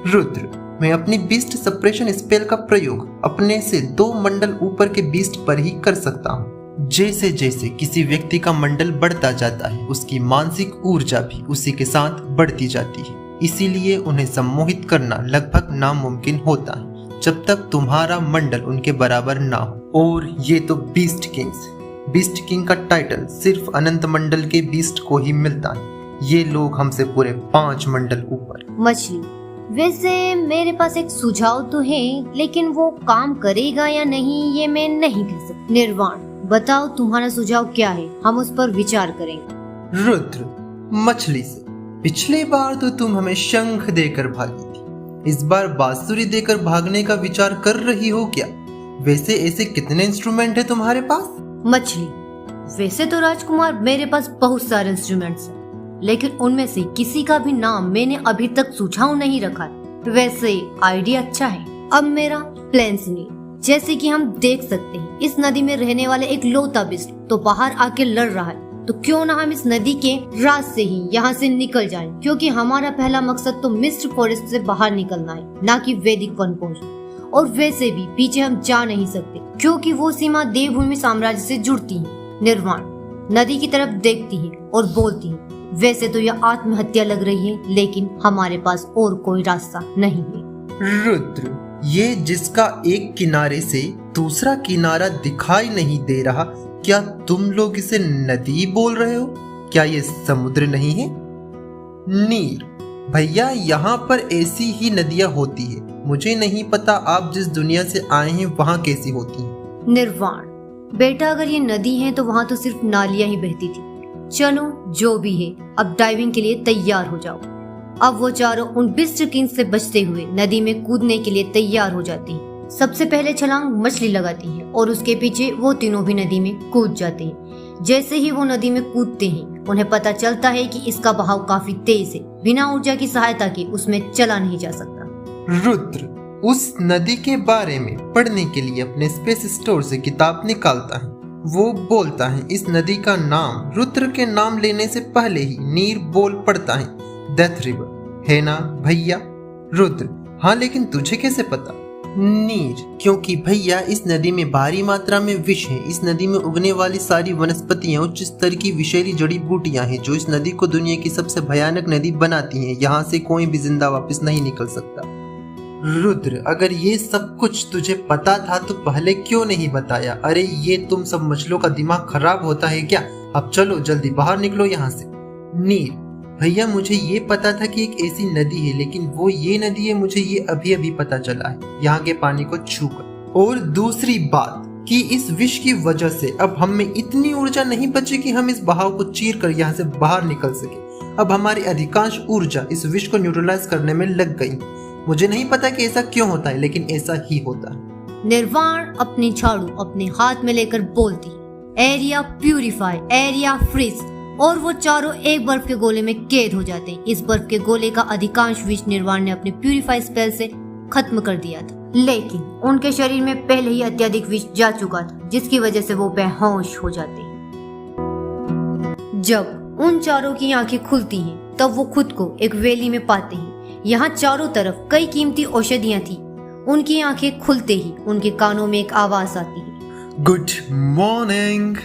रुद्र, मैं अपनी बीस्ट सप्रेशन स्पेल का प्रयोग अपने से 2 मंडल ऊपर के बीस्ट पर ही कर सकता हूँ। जैसे जैसे किसी व्यक्ति का मंडल बढ़ता जाता है उसकी मानसिक ऊर्जा भी उसी के साथ बढ़ती जाती है, इसीलिए उन्हें सम्मोहित करना लगभग नामुमकिन होता है जब तक तुम्हारा मंडल उनके बराबर ना हो। और ये तो बीस्ट किंग का टाइटल सिर्फ अनंत मंडल के बीस्ट को ही मिलता है, ये लोग हमसे पूरे 5 मंडल ऊपर। मछली, वैसे मेरे पास एक सुझाव तो है, लेकिन वो काम करेगा या नहीं ये मैं नहीं कह सकती। निर्वाण, बताओ तुम्हारा सुझाव क्या है, हम उस पर विचार करेंगे। रुद्र, मछली से पिछली बार तो तुम हमें शंख देकर भागी थी, इस बार बांसुरी देकर भागने का विचार कर रही हो क्या? वैसे ऐसे कितने इंस्ट्रूमेंट है तुम्हारे पास? मछली, वैसे तो राजकुमार मेरे पास बहुत सारे इंस्ट्रूमेंट्स हैं, लेकिन उनमें से किसी का भी नाम मैंने अभी तक सुझाव नहीं रखा है। वैसे आइडिया अच्छा है। अब मेरा प्लान सुनिए। जैसे कि हम देख सकते हैं इस नदी में रहने वाले एक लोता बिस्ट तो बाहर आके लड़ रहा है, तो क्यों ना हम इस नदी के रास्ते ही यहाँ से निकल जाएं, क्योंकि हमारा पहला मकसद तो मिस्ट फॉरेस्ट से बाहर निकलना है, ना कि वैदिक वन पहुंचना। और वैसे भी पीछे हम जा नहीं सकते क्योंकि वो सीमा देवभूमि साम्राज्य से जुड़ती है। निर्वाण नदी की तरफ देखती है और बोलती है, वैसे तो यह आत्महत्या लग रही है, लेकिन हमारे पास और कोई रास्ता नहीं है। रुद्र, ये जिसका एक किनारे से दूसरा किनारा दिखाई नहीं दे रहा, क्या तुम लोग इसे नदी बोल रहे हो? क्या ये समुद्र नहीं है? नीर, भैया यहाँ पर ऐसी ही नदियाँ होती है। मुझे नहीं पता आप जिस दुनिया से आए हैं वहाँ कैसी होती हैं। निर्वाण, बेटा अगर ये नदी है तो वहाँ तो सिर्फ नालियाँ ही बहती थी। चलो जो भी है, अब डाइविंग के लिए तैयार हो जाओ। अब वो चारों उन बिस्ट किंग्स से बचते हुए नदी में कूदने के लिए तैयार हो जाती हैं। सबसे पहले छलांग मछली लगाती है और उसके पीछे वो तीनों भी नदी में कूद जाते हैं। जैसे ही वो नदी में कूदते हैं, उन्हें पता चलता है कि इसका बहाव काफी तेज है, बिना ऊर्जा की सहायता के उसमें चला नहीं जा सकता। रुद्र उस नदी के बारे में पढ़ने के लिए अपने स्पेस स्टोर से किताब निकालता है। वो बोलता है, इस नदी का नाम रुद्र के नाम लेने से पहले ही नीर बोल पड़ता है, डेथ रिवर, है ना भैया? रुद्र, हाँ, लेकिन तुझे कैसे पता? नीर, क्योंकि भैया इस नदी में भारी मात्रा में विष है। इस नदी में उगने वाली सारी वनस्पतियां उच्च स्तर की विषैली जड़ी बूटियां हैं जो इस नदी को दुनिया की सबसे भयानक नदी बनाती हैं। यहाँ से कोई भी जिंदा वापस नहीं निकल सकता। रुद्र, अगर ये सब कुछ तुझे पता था तो पहले क्यों नहीं बताया? अरे ये तुम सब मछलियों का दिमाग खराब होता है क्या? अब चलो जल्दी बाहर निकलो यहाँ से। नीर, भैया मुझे ये पता था कि एक ऐसी नदी है, लेकिन वो ये नदी है मुझे ये अभी अभी पता चला है, यहाँ के पानी को छूकर। और दूसरी बात कि इस विष की वजह से अब हम में इतनी ऊर्जा नहीं बची कि हम इस बहाव को चीर कर यहाँ से बाहर निकल सके। अब हमारी अधिकांश ऊर्जा इस विष को न्यूट्रलाइज करने में लग गई। मुझे नहीं पता कि ऐसा क्यों होता है, लेकिन ऐसा ही होता है। निर्वाण अपनी झाड़ू अपने हाथ में लेकर बोलती, एरिया प्यूरिफाई, एरिया फ्रीज, और वो चारों एक बर्फ के गोले में कैद हो जाते हैं। इस बर्फ के गोले का अधिकांश विष निर्वाण ने अपने प्यूरिफाई स्पेल से खत्म कर दिया था, लेकिन उनके शरीर में पहले ही अत्यधिक विष जा चुका था, जिसकी वजह से वो बेहोश हो जाते हैं। जब उन चारों की आंखें खुलती हैं, तब वो खुद को एक वैली में पाते हैं। यहाँ चारों तरफ कई कीमती औषधियाँ थी। उनकी आंखें खुलते ही उनके कानों में एक आवाज आती है, गुड मॉर्निंग।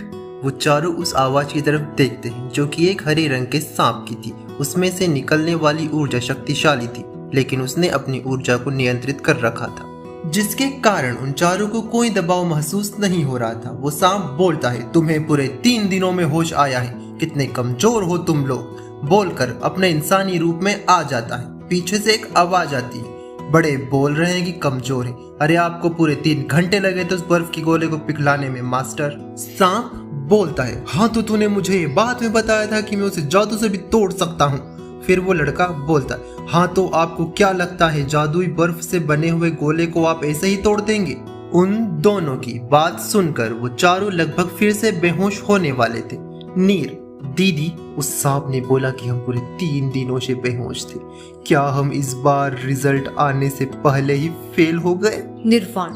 वो चारों उस आवाज की तरफ देखते हैं जो कि एक हरे रंग के सांप की थी। उसमें से निकलने वाली ऊर्जा शक्तिशाली थी, लेकिन उसने अपनी ऊर्जा को नियंत्रित कर रखा था, जिसके कारण उन चारों को कोई दबाव महसूस नहीं हो रहा था। वो सांप बोलता है, तुम्हें पूरे 3 दिनों में होश आया है, कितने कमजोर हो तुम लोग, बोलकर अपने इंसानी रूप में आ जाता है। पीछे से एक आवाज आती है, बड़े बोल रहे हैं कि कमजोर है। अरे आपको पूरे 3 घंटे लगे थे उस बर्फ के गोले को पिघलाने में मास्टर। सांप बोलता है, हाँ तो तूने मुझे बाद में बताया था कि मैं उसे जादू से भी तोड़ सकता हूँ। फिर वो लड़का बोलता है, हाँ तो आपको क्या लगता है जादुई बर्फ से बने हुए गोले को आप ऐसे ही तोड़ देंगे? उन दोनों की बात सुनकर वो चारों लगभग फिर से बेहोश होने वाले थे। नीर, दीदी, उस सांप ने बोला कि हम पूरे 3 दिनों से बेहोश थे। क्या हम इस बार रिजल्ट आने से पहले ही फेल हो गए? निर्वाण,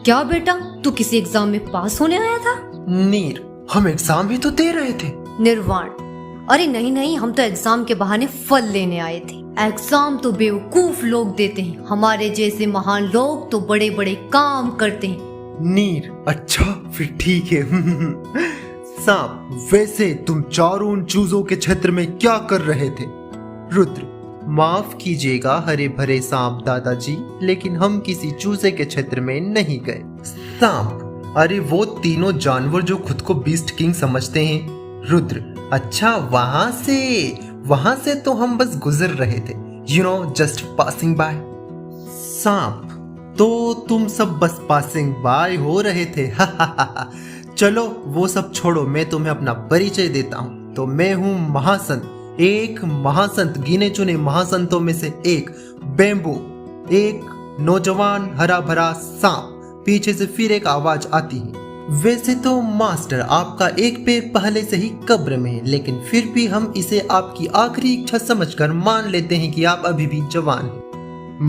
क्या बेटा तू किसी एग्जाम में पास होने आया था? नीर, हम एग्जाम भी तो दे रहे थे। निर्वाण, अरे नहीं नहीं, हम तो एग्जाम के बहाने फल लेने आए थे। एग्जाम तो बेवकूफ लोग देते हैं, हमारे जैसे महान लोग तो बड़े बड़े काम करते हैं। नीर, अच्छा फिर ठीक है। सांप, वैसे तुम चारों उन चूजों के क्षेत्र में क्या कर रहे थे? रुद्र, माफ कीजिएगा हरे भरे सांप दादाजी, लेकिन हम किसी चूजे के क्षेत्र में नहीं गए। सांप, अरे वो तीनों जानवर जो खुद को बीस्ट किंग समझते हैं। रुद्र, अच्छा वहां से तो हम बस गुजर रहे थे, जस्ट पासिंग बाय। सांप, तो तुम सब बस पासिंग बाय हो रहे थे। चलो वो सब छोड़ो, मैं तुम्हें अपना परिचय देता हूँ। तो मैं हूँ महासंत, एक महासंत, गिने चुने महासंतों में से एक, बेम्बो, एक नौजवान हरा भरा सांप। पीछे से फिर एक आवाज आती है, वैसे तो मास्टर आपका एक पैर पहले से ही कब्र में है, लेकिन फिर भी हम इसे आपकी आखिरी इच्छा समझकर मान लेते हैं कि आप अभी भी जवान हैं।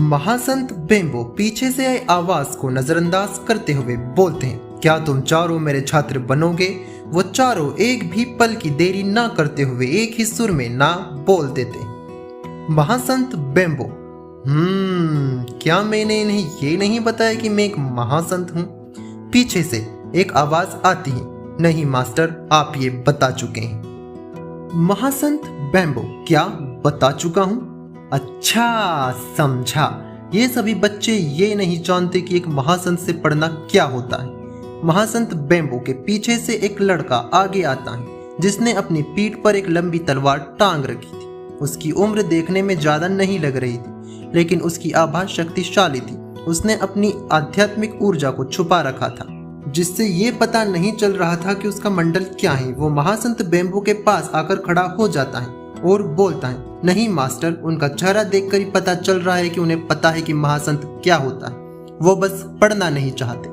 महासंत बेम्बो पीछे से आए आवाज को नजरअंदाज करते हुए बोलते हैं, क्या तुम चारों मेरे छात्र बनोगे? वो चारों एक भी पल की देरी ना करते हुए एक ही सुर में ना बोल देते। महासंत बेम्बो, क्या मैंने इन्हें ये नहीं बताया कि मैं एक महासंत हूँ? पीछे से एक आवाज आती है, नहीं मास्टर, आप ये बता चुके हैं। महासंत बेम्बो, क्या बता चुका हूँ? अच्छा, समझा। ये सभी बच्चे ये नहीं जानते कि एक महासंत से पढ़ना क्या होता है। महासंत बेम्बो के पीछे से एक लड़का आगे आता है जिसने अपनी पीठ पर एक लंबी तलवार टांग रखी थी। उसकी उम्र देखने में ज्यादा नहीं लग रही थी, लेकिन उसकी आभा शक्तिशाली थी। उसने अपनी आध्यात्मिक ऊर्जा को छुपा रखा था, जिससे ये पता नहीं चल रहा था कि उसका मंडल क्या है। वो महासंत बेम्बो के पास आकर खड़ा हो जाता है और बोलता है, नहीं मास्टर, उनका चेहरा देखकर ही पता चल रहा है कि उन्हें पता है कि महासंत क्या होता है, वो बस पढ़ना नहीं चाहते।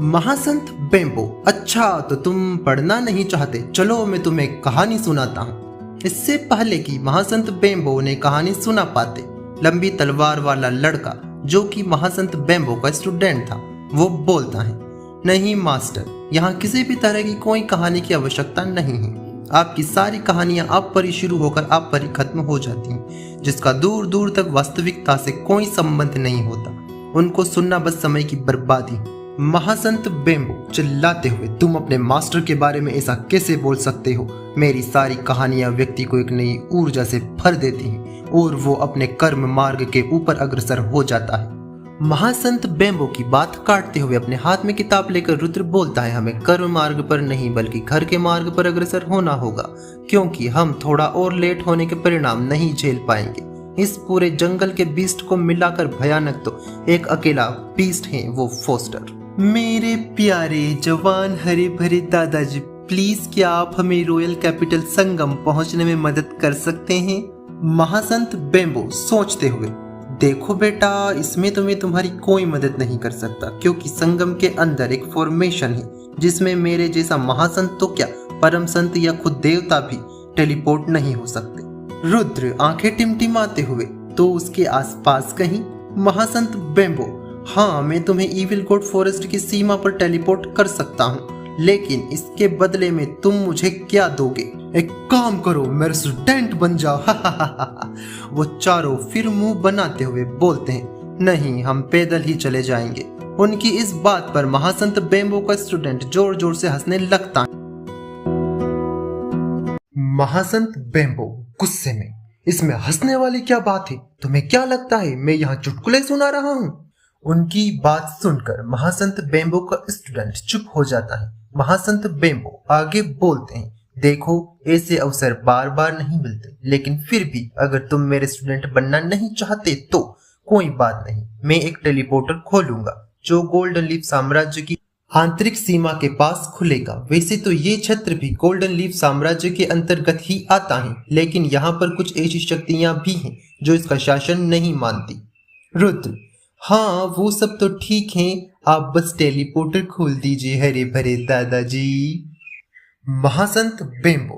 महासंत बेम्बो, अच्छा तो तुम पढ़ना नहीं चाहते, चलो मैं तुम्हें एक कहानी सुनाता हूँ। इससे पहले कि महासंत बेम्बो ने कहानी सुना पाते, लंबी तलवार वाला लड़का जो कि महासंत बेम्बो का स्टूडेंट था, वो बोलता है, नहीं मास्टर, यहाँ किसी भी तरह की कोई कहानी की आवश्यकता नहीं है। आपकी सारी कहानियां आप पर ही शुरू होकर आप पर ही खत्म हो जाती हैं, जिसका दूर दूर तक वास्तविकता से कोई संबंध नहीं होता। उनको सुनना बस समय की बर्बादी। महासंत बेम्बो चिल्लाते हुए, तुम अपने मास्टर के बारे में ऐसा कैसे बोल सकते हो? मेरी सारी कहानियां व्यक्ति को एक नई ऊर्जा से भर देती हैं और वो अपने कर्म मार्ग के ऊपर अग्रसर हो जाता है। महासंत बेम्बो की बात काटते हुए अपने हाथ में किताब लेकर रुद्र बोलता है, हमें कर्म मार्ग पर नहीं बल्कि घर के मार्ग पर अग्रसर होना होगा, क्योंकि हम थोड़ा और लेट होने के परिणाम नहीं झेल पाएंगे। इस पूरे जंगल के बीस्ट को मिलाकर भयानक तो एक अकेला बीस्ट है, वो फोस्टर। मेरे प्यारे जवान हरे भरे दादाजी, प्लीज क्या आप हमें रॉयल कैपिटल संगम पहुंचने में मदद कर सकते हैं? महासंत बेम्बो सोचते हुए, देखो बेटा, इसमें तुम्हें तुम्हारी कोई मदद नहीं कर सकता, क्योंकि संगम के अंदर एक फॉर्मेशन है जिसमें मेरे जैसा महासंत तो क्या, परम संत या खुद देवता भी टेलीपोर्ट नहीं हो सकते। रुद्र आंखें टिमटिमाते हुए, तो उसके आसपास कहीं? महासंत बेम्बो, हाँ, मैं तुम्हें इविल गोड फॉरेस्ट की सीमा पर टेलीपोर्ट कर सकता हूँ, लेकिन इसके बदले में तुम मुझे क्या दोगे? एक काम करो, मेरे स्टूडेंट बन जाओ। वो चारों फिर मुंह बनाते हुए बोलते हैं, नहीं, हम पैदल ही चले जाएंगे। उनकी इस बात पर महासंत बेम्बो का स्टूडेंट जोर जोर से हंसने लगता है। महासंत बेम्बो गुस्से में, इसमें हंसने वाली क्या बात है? तुम्हें क्या लगता है मैं यहाँ चुटकुले सुना रहा हूँ? उनकी बात सुनकर महासंत बेम्बो का स्टूडेंट चुप हो जाता है। महासंत बेम्बो आगे बोलते हैं, देखो, ऐसे अवसर बार बार नहीं मिलते, लेकिन फिर भी अगर तुम मेरे स्टूडेंट बनना नहीं चाहते तो कोई बात नहीं, मैं एक टेलीपोर्टर खोलूंगा जो गोल्डन लीफ साम्राज्य की आंतरिक सीमा के पास खुलेगा। वैसे तो ये क्षेत्र भी गोल्डन लीफ साम्राज्य के अंतर्गत ही आता है, लेकिन यहाँ पर कुछ ऐसी शक्तियां भी हैं जो इसका शासन नहीं मानती। रुद्र, हाँ, वो सब तो ठीक है, आप बस टेलीपोर्टर खोल दीजिए हरे भरे दादाजी। महासंत बेम्बो,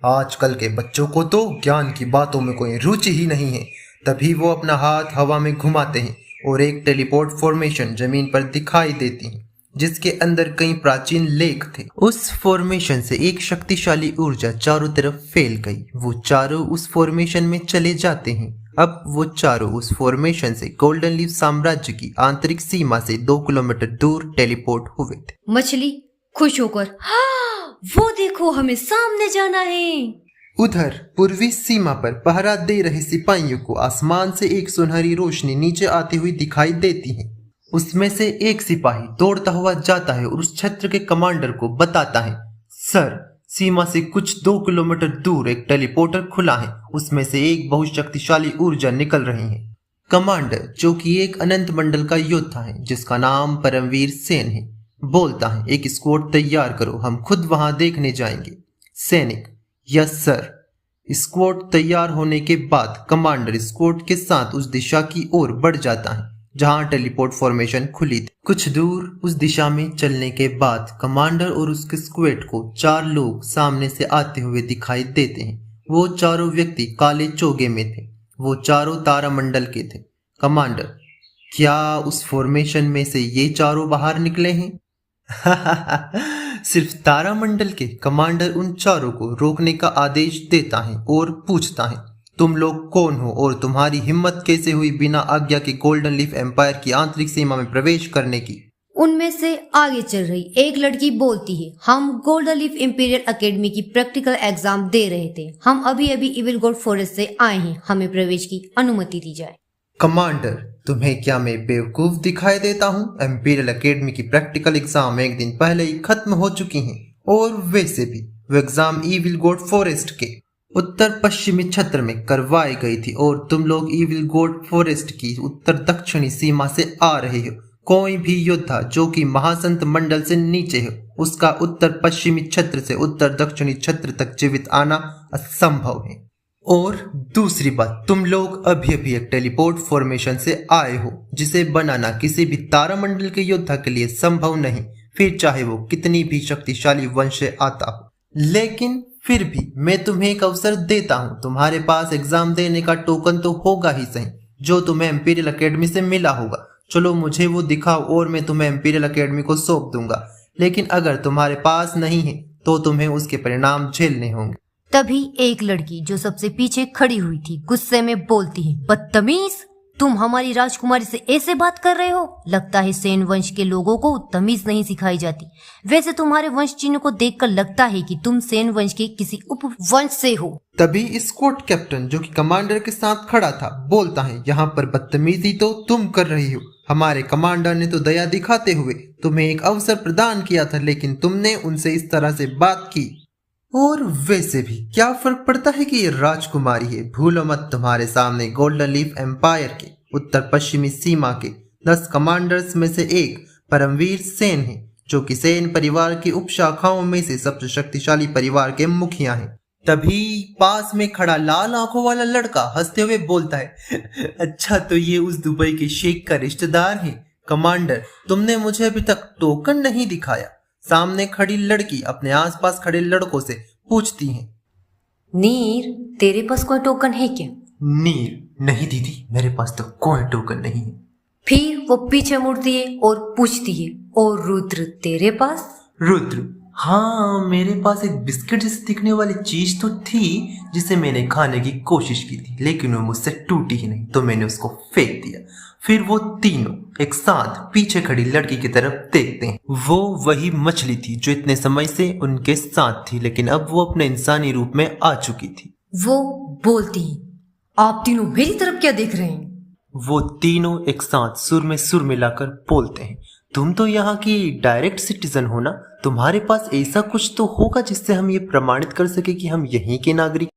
आजकल के बच्चों को तो ज्ञान की बातों में कोई रुचि ही नहीं है। तभी वो अपना हाथ हवा में घुमाते हैं और एक टेलीपोर्ट फॉर्मेशन जमीन पर दिखाई देती है, जिसके अंदर कई प्राचीन लेख थे। उस फॉर्मेशन से एक शक्तिशाली ऊर्जा चारों तरफ फैल गई। वो चारों उस फॉर्मेशन में चले जाते हैं। अब वो चारों उस फॉर्मेशन से गोल्डन लीफ साम्राज्य की आंतरिक सीमा से 2 किलोमीटर दूर टेलीपोर्ट हुए थे। मछली खुश होकर, हाँ, वो देखो, हमें सामने जाना है। उधर पूर्वी सीमा पर पहरा दे रहे सिपाहियों को आसमान से एक सुनहरी रोशनी नीचे आती हुई दिखाई देती है। उसमें से एक सिपाही दौड़ता हुआ जाता है और उस क्षेत्र के कमांडर को बताता है, सर, सीमा से कुछ 2 किलोमीटर दूर एक टेलीपोर्टर खुला है, उसमें से एक बहुत शक्तिशाली ऊर्जा निकल रही है। कमांडर, जो कि एक अनंत मंडल का योद्धा है जिसका नाम परमवीर सेन है, बोलता है, एक स्क्वाड तैयार करो, हम खुद वहां देखने जाएंगे। सैनिक, यस सर। स्क्वाड तैयार होने के बाद कमांडर स्क्वाड के साथ उस दिशा की ओर बढ़ जाता है जहां टेलीपोर्ट फॉर्मेशन खुली थी। कुछ दूर उस दिशा में चलने के बाद कमांडर और उसके स्क्वाड को 4 लोग सामने से आते हुए दिखाई देते हैं। वो चारों व्यक्ति काले चोगे में थे। वो चारों तारामंडल के थे। कमांडर, क्या उस फॉर्मेशन में से ये चारों बाहर निकले हैं? सिर्फ तारामंडल के? कमांडर उन चारों को रोकने का आदेश देता है और पूछता है, तुम लोग कौन हो और तुम्हारी हिम्मत कैसे हुई बिना आज्ञा के गोल्डन लीफ एम्पायर की आंतरिक सीमा में प्रवेश करने की? उनमें से आगे चल रही एक लड़की बोलती है, हम गोल्डन लीफ इंपीरियल एकेडमी की प्रैक्टिकल एग्जाम दे रहे थे। हम अभी अभी इविल गोड फॉरेस्ट से आए हैं, हमें प्रवेश की अनुमति दी जाए। कमांडर, तुम्हें क्या मैं बेवकूफ दिखाई देता हूँ? एम्पीरियल एकेडमी की प्रैक्टिकल एग्जाम एक दिन पहले ही खत्म हो चुकी हैं और वैसे भी वो एग्जाम इविल गोड फॉरेस्ट के उत्तर पश्चिमी क्षेत्र में करवाई गई थी और तुम लोग इविल गोड फॉरेस्ट की उत्तर दक्षिणी सीमा से आ रहे हो। कोई भी योद्धा जो कि महासंत मंडल से नीचे हो, उसका उत्तर पश्चिमी क्षेत्र से उत्तर दक्षिणी क्षेत्र तक जीवित आना असंभव है। और दूसरी बात, तुम लोग अभी अभी एक टेलीपोर्ट फॉर्मेशन से आए हो, जिसे बनाना किसी भी तारामंडल के योद्धा के लिए संभव नहीं, फिर चाहे वो कितनी भी शक्तिशाली वंश से आता हो। लेकिन फिर भी मैं तुम्हें एक अवसर देता हूँ। तुम्हारे पास एग्जाम देने का टोकन तो होगा ही सही, जो तुम्हें एम्पीरियल एकेडमी से मिला होगा। चलो मुझे वो दिखाओ और मैं तुम्हें एम्पीरियल एकेडमी को सौंप दूंगा। लेकिन अगर तुम्हारे पास नहीं है तो तुम्हें उसके परिणाम झेलने होंगे। तभी एक लड़की जो सबसे पीछे खड़ी हुई थी गुस्से में बोलती है, बदतमीज, तुम हमारी राजकुमारी से ऐसे बात कर रहे हो? लगता है सेन वंश के लोगों को तमीज नहीं सिखाई जाती। वैसे तुम्हारे वंश चिन्ह को देखकर लगता है कि तुम सेन वंश के किसी उपवंश से हो। तभी स्क्वाड कैप्टन जो कि कमांडर के साथ खड़ा था बोलता है, यहाँ पर बदतमीजी तो तुम कर रही हो। हमारे कमांडर ने तो दया दिखाते हुए तुम्हें एक अवसर प्रदान किया था, लेकिन तुमने उनसे इस तरह से बात की। और वैसे भी क्या फर्क पड़ता है कि ये राजकुमारी है? भूलो मत, तुम्हारे सामने गोल्डन लीफ एम्पायर के उत्तर पश्चिमी सीमा के 10 कमांडर्स में से एक परमवीर सेन है, जो कि सेन परिवार की उपशाखाओं में से सबसे शक्तिशाली परिवार के मुखिया हैं। तभी पास में खड़ा लाल आंखों वाला लड़का हंसते हुए बोलता है, अच्छा तो ये उस दुबई के शेख का रिश्तेदार है। कमांडर, तुमने मुझे अभी तक टोकन नहीं दिखाया। सामने खड़ी लड़की अपने आसपास खड़े लड़कों से पूछती है, नीर, तेरे पास कोई टोकन है क्या? नीर, नहीं दीदी, मेरे पास तो कोई टोकन नहीं है। फिर वो पीछे मुड़ती है और पूछती है, और रुद्र, तेरे पास? रुद्र, हाँ, मेरे पास एक बिस्किट जैसे दिखने वाली चीज तो थी जिसे मैंने खाने की कोशिश की थी, लेकिन वो मुझसे टूटी ही नहीं, तो मैंने उसको फेंक दिया। फिर वो तीनों एक साथ पीछे खड़ी लड़की की तरफ देखते हैं। वो वही मछली थी जो इतने समय से उनके साथ थी, लेकिन अब वो अपने इंसानी रूप में आ चुकी थी। वो बोलती है, आप तीनों मेरी तरफ क्या देख रहे हैं? वो तीनों एक साथ सुर में सुर मिलाकर बोलते हैं, तुम तो यहाँ की डायरेक्ट सिटीजन हो ना, तुम्हारे पास ऐसा कुछ तो होगा जिससे हम ये प्रमाणित कर सके कि हम यहीं के नागरिक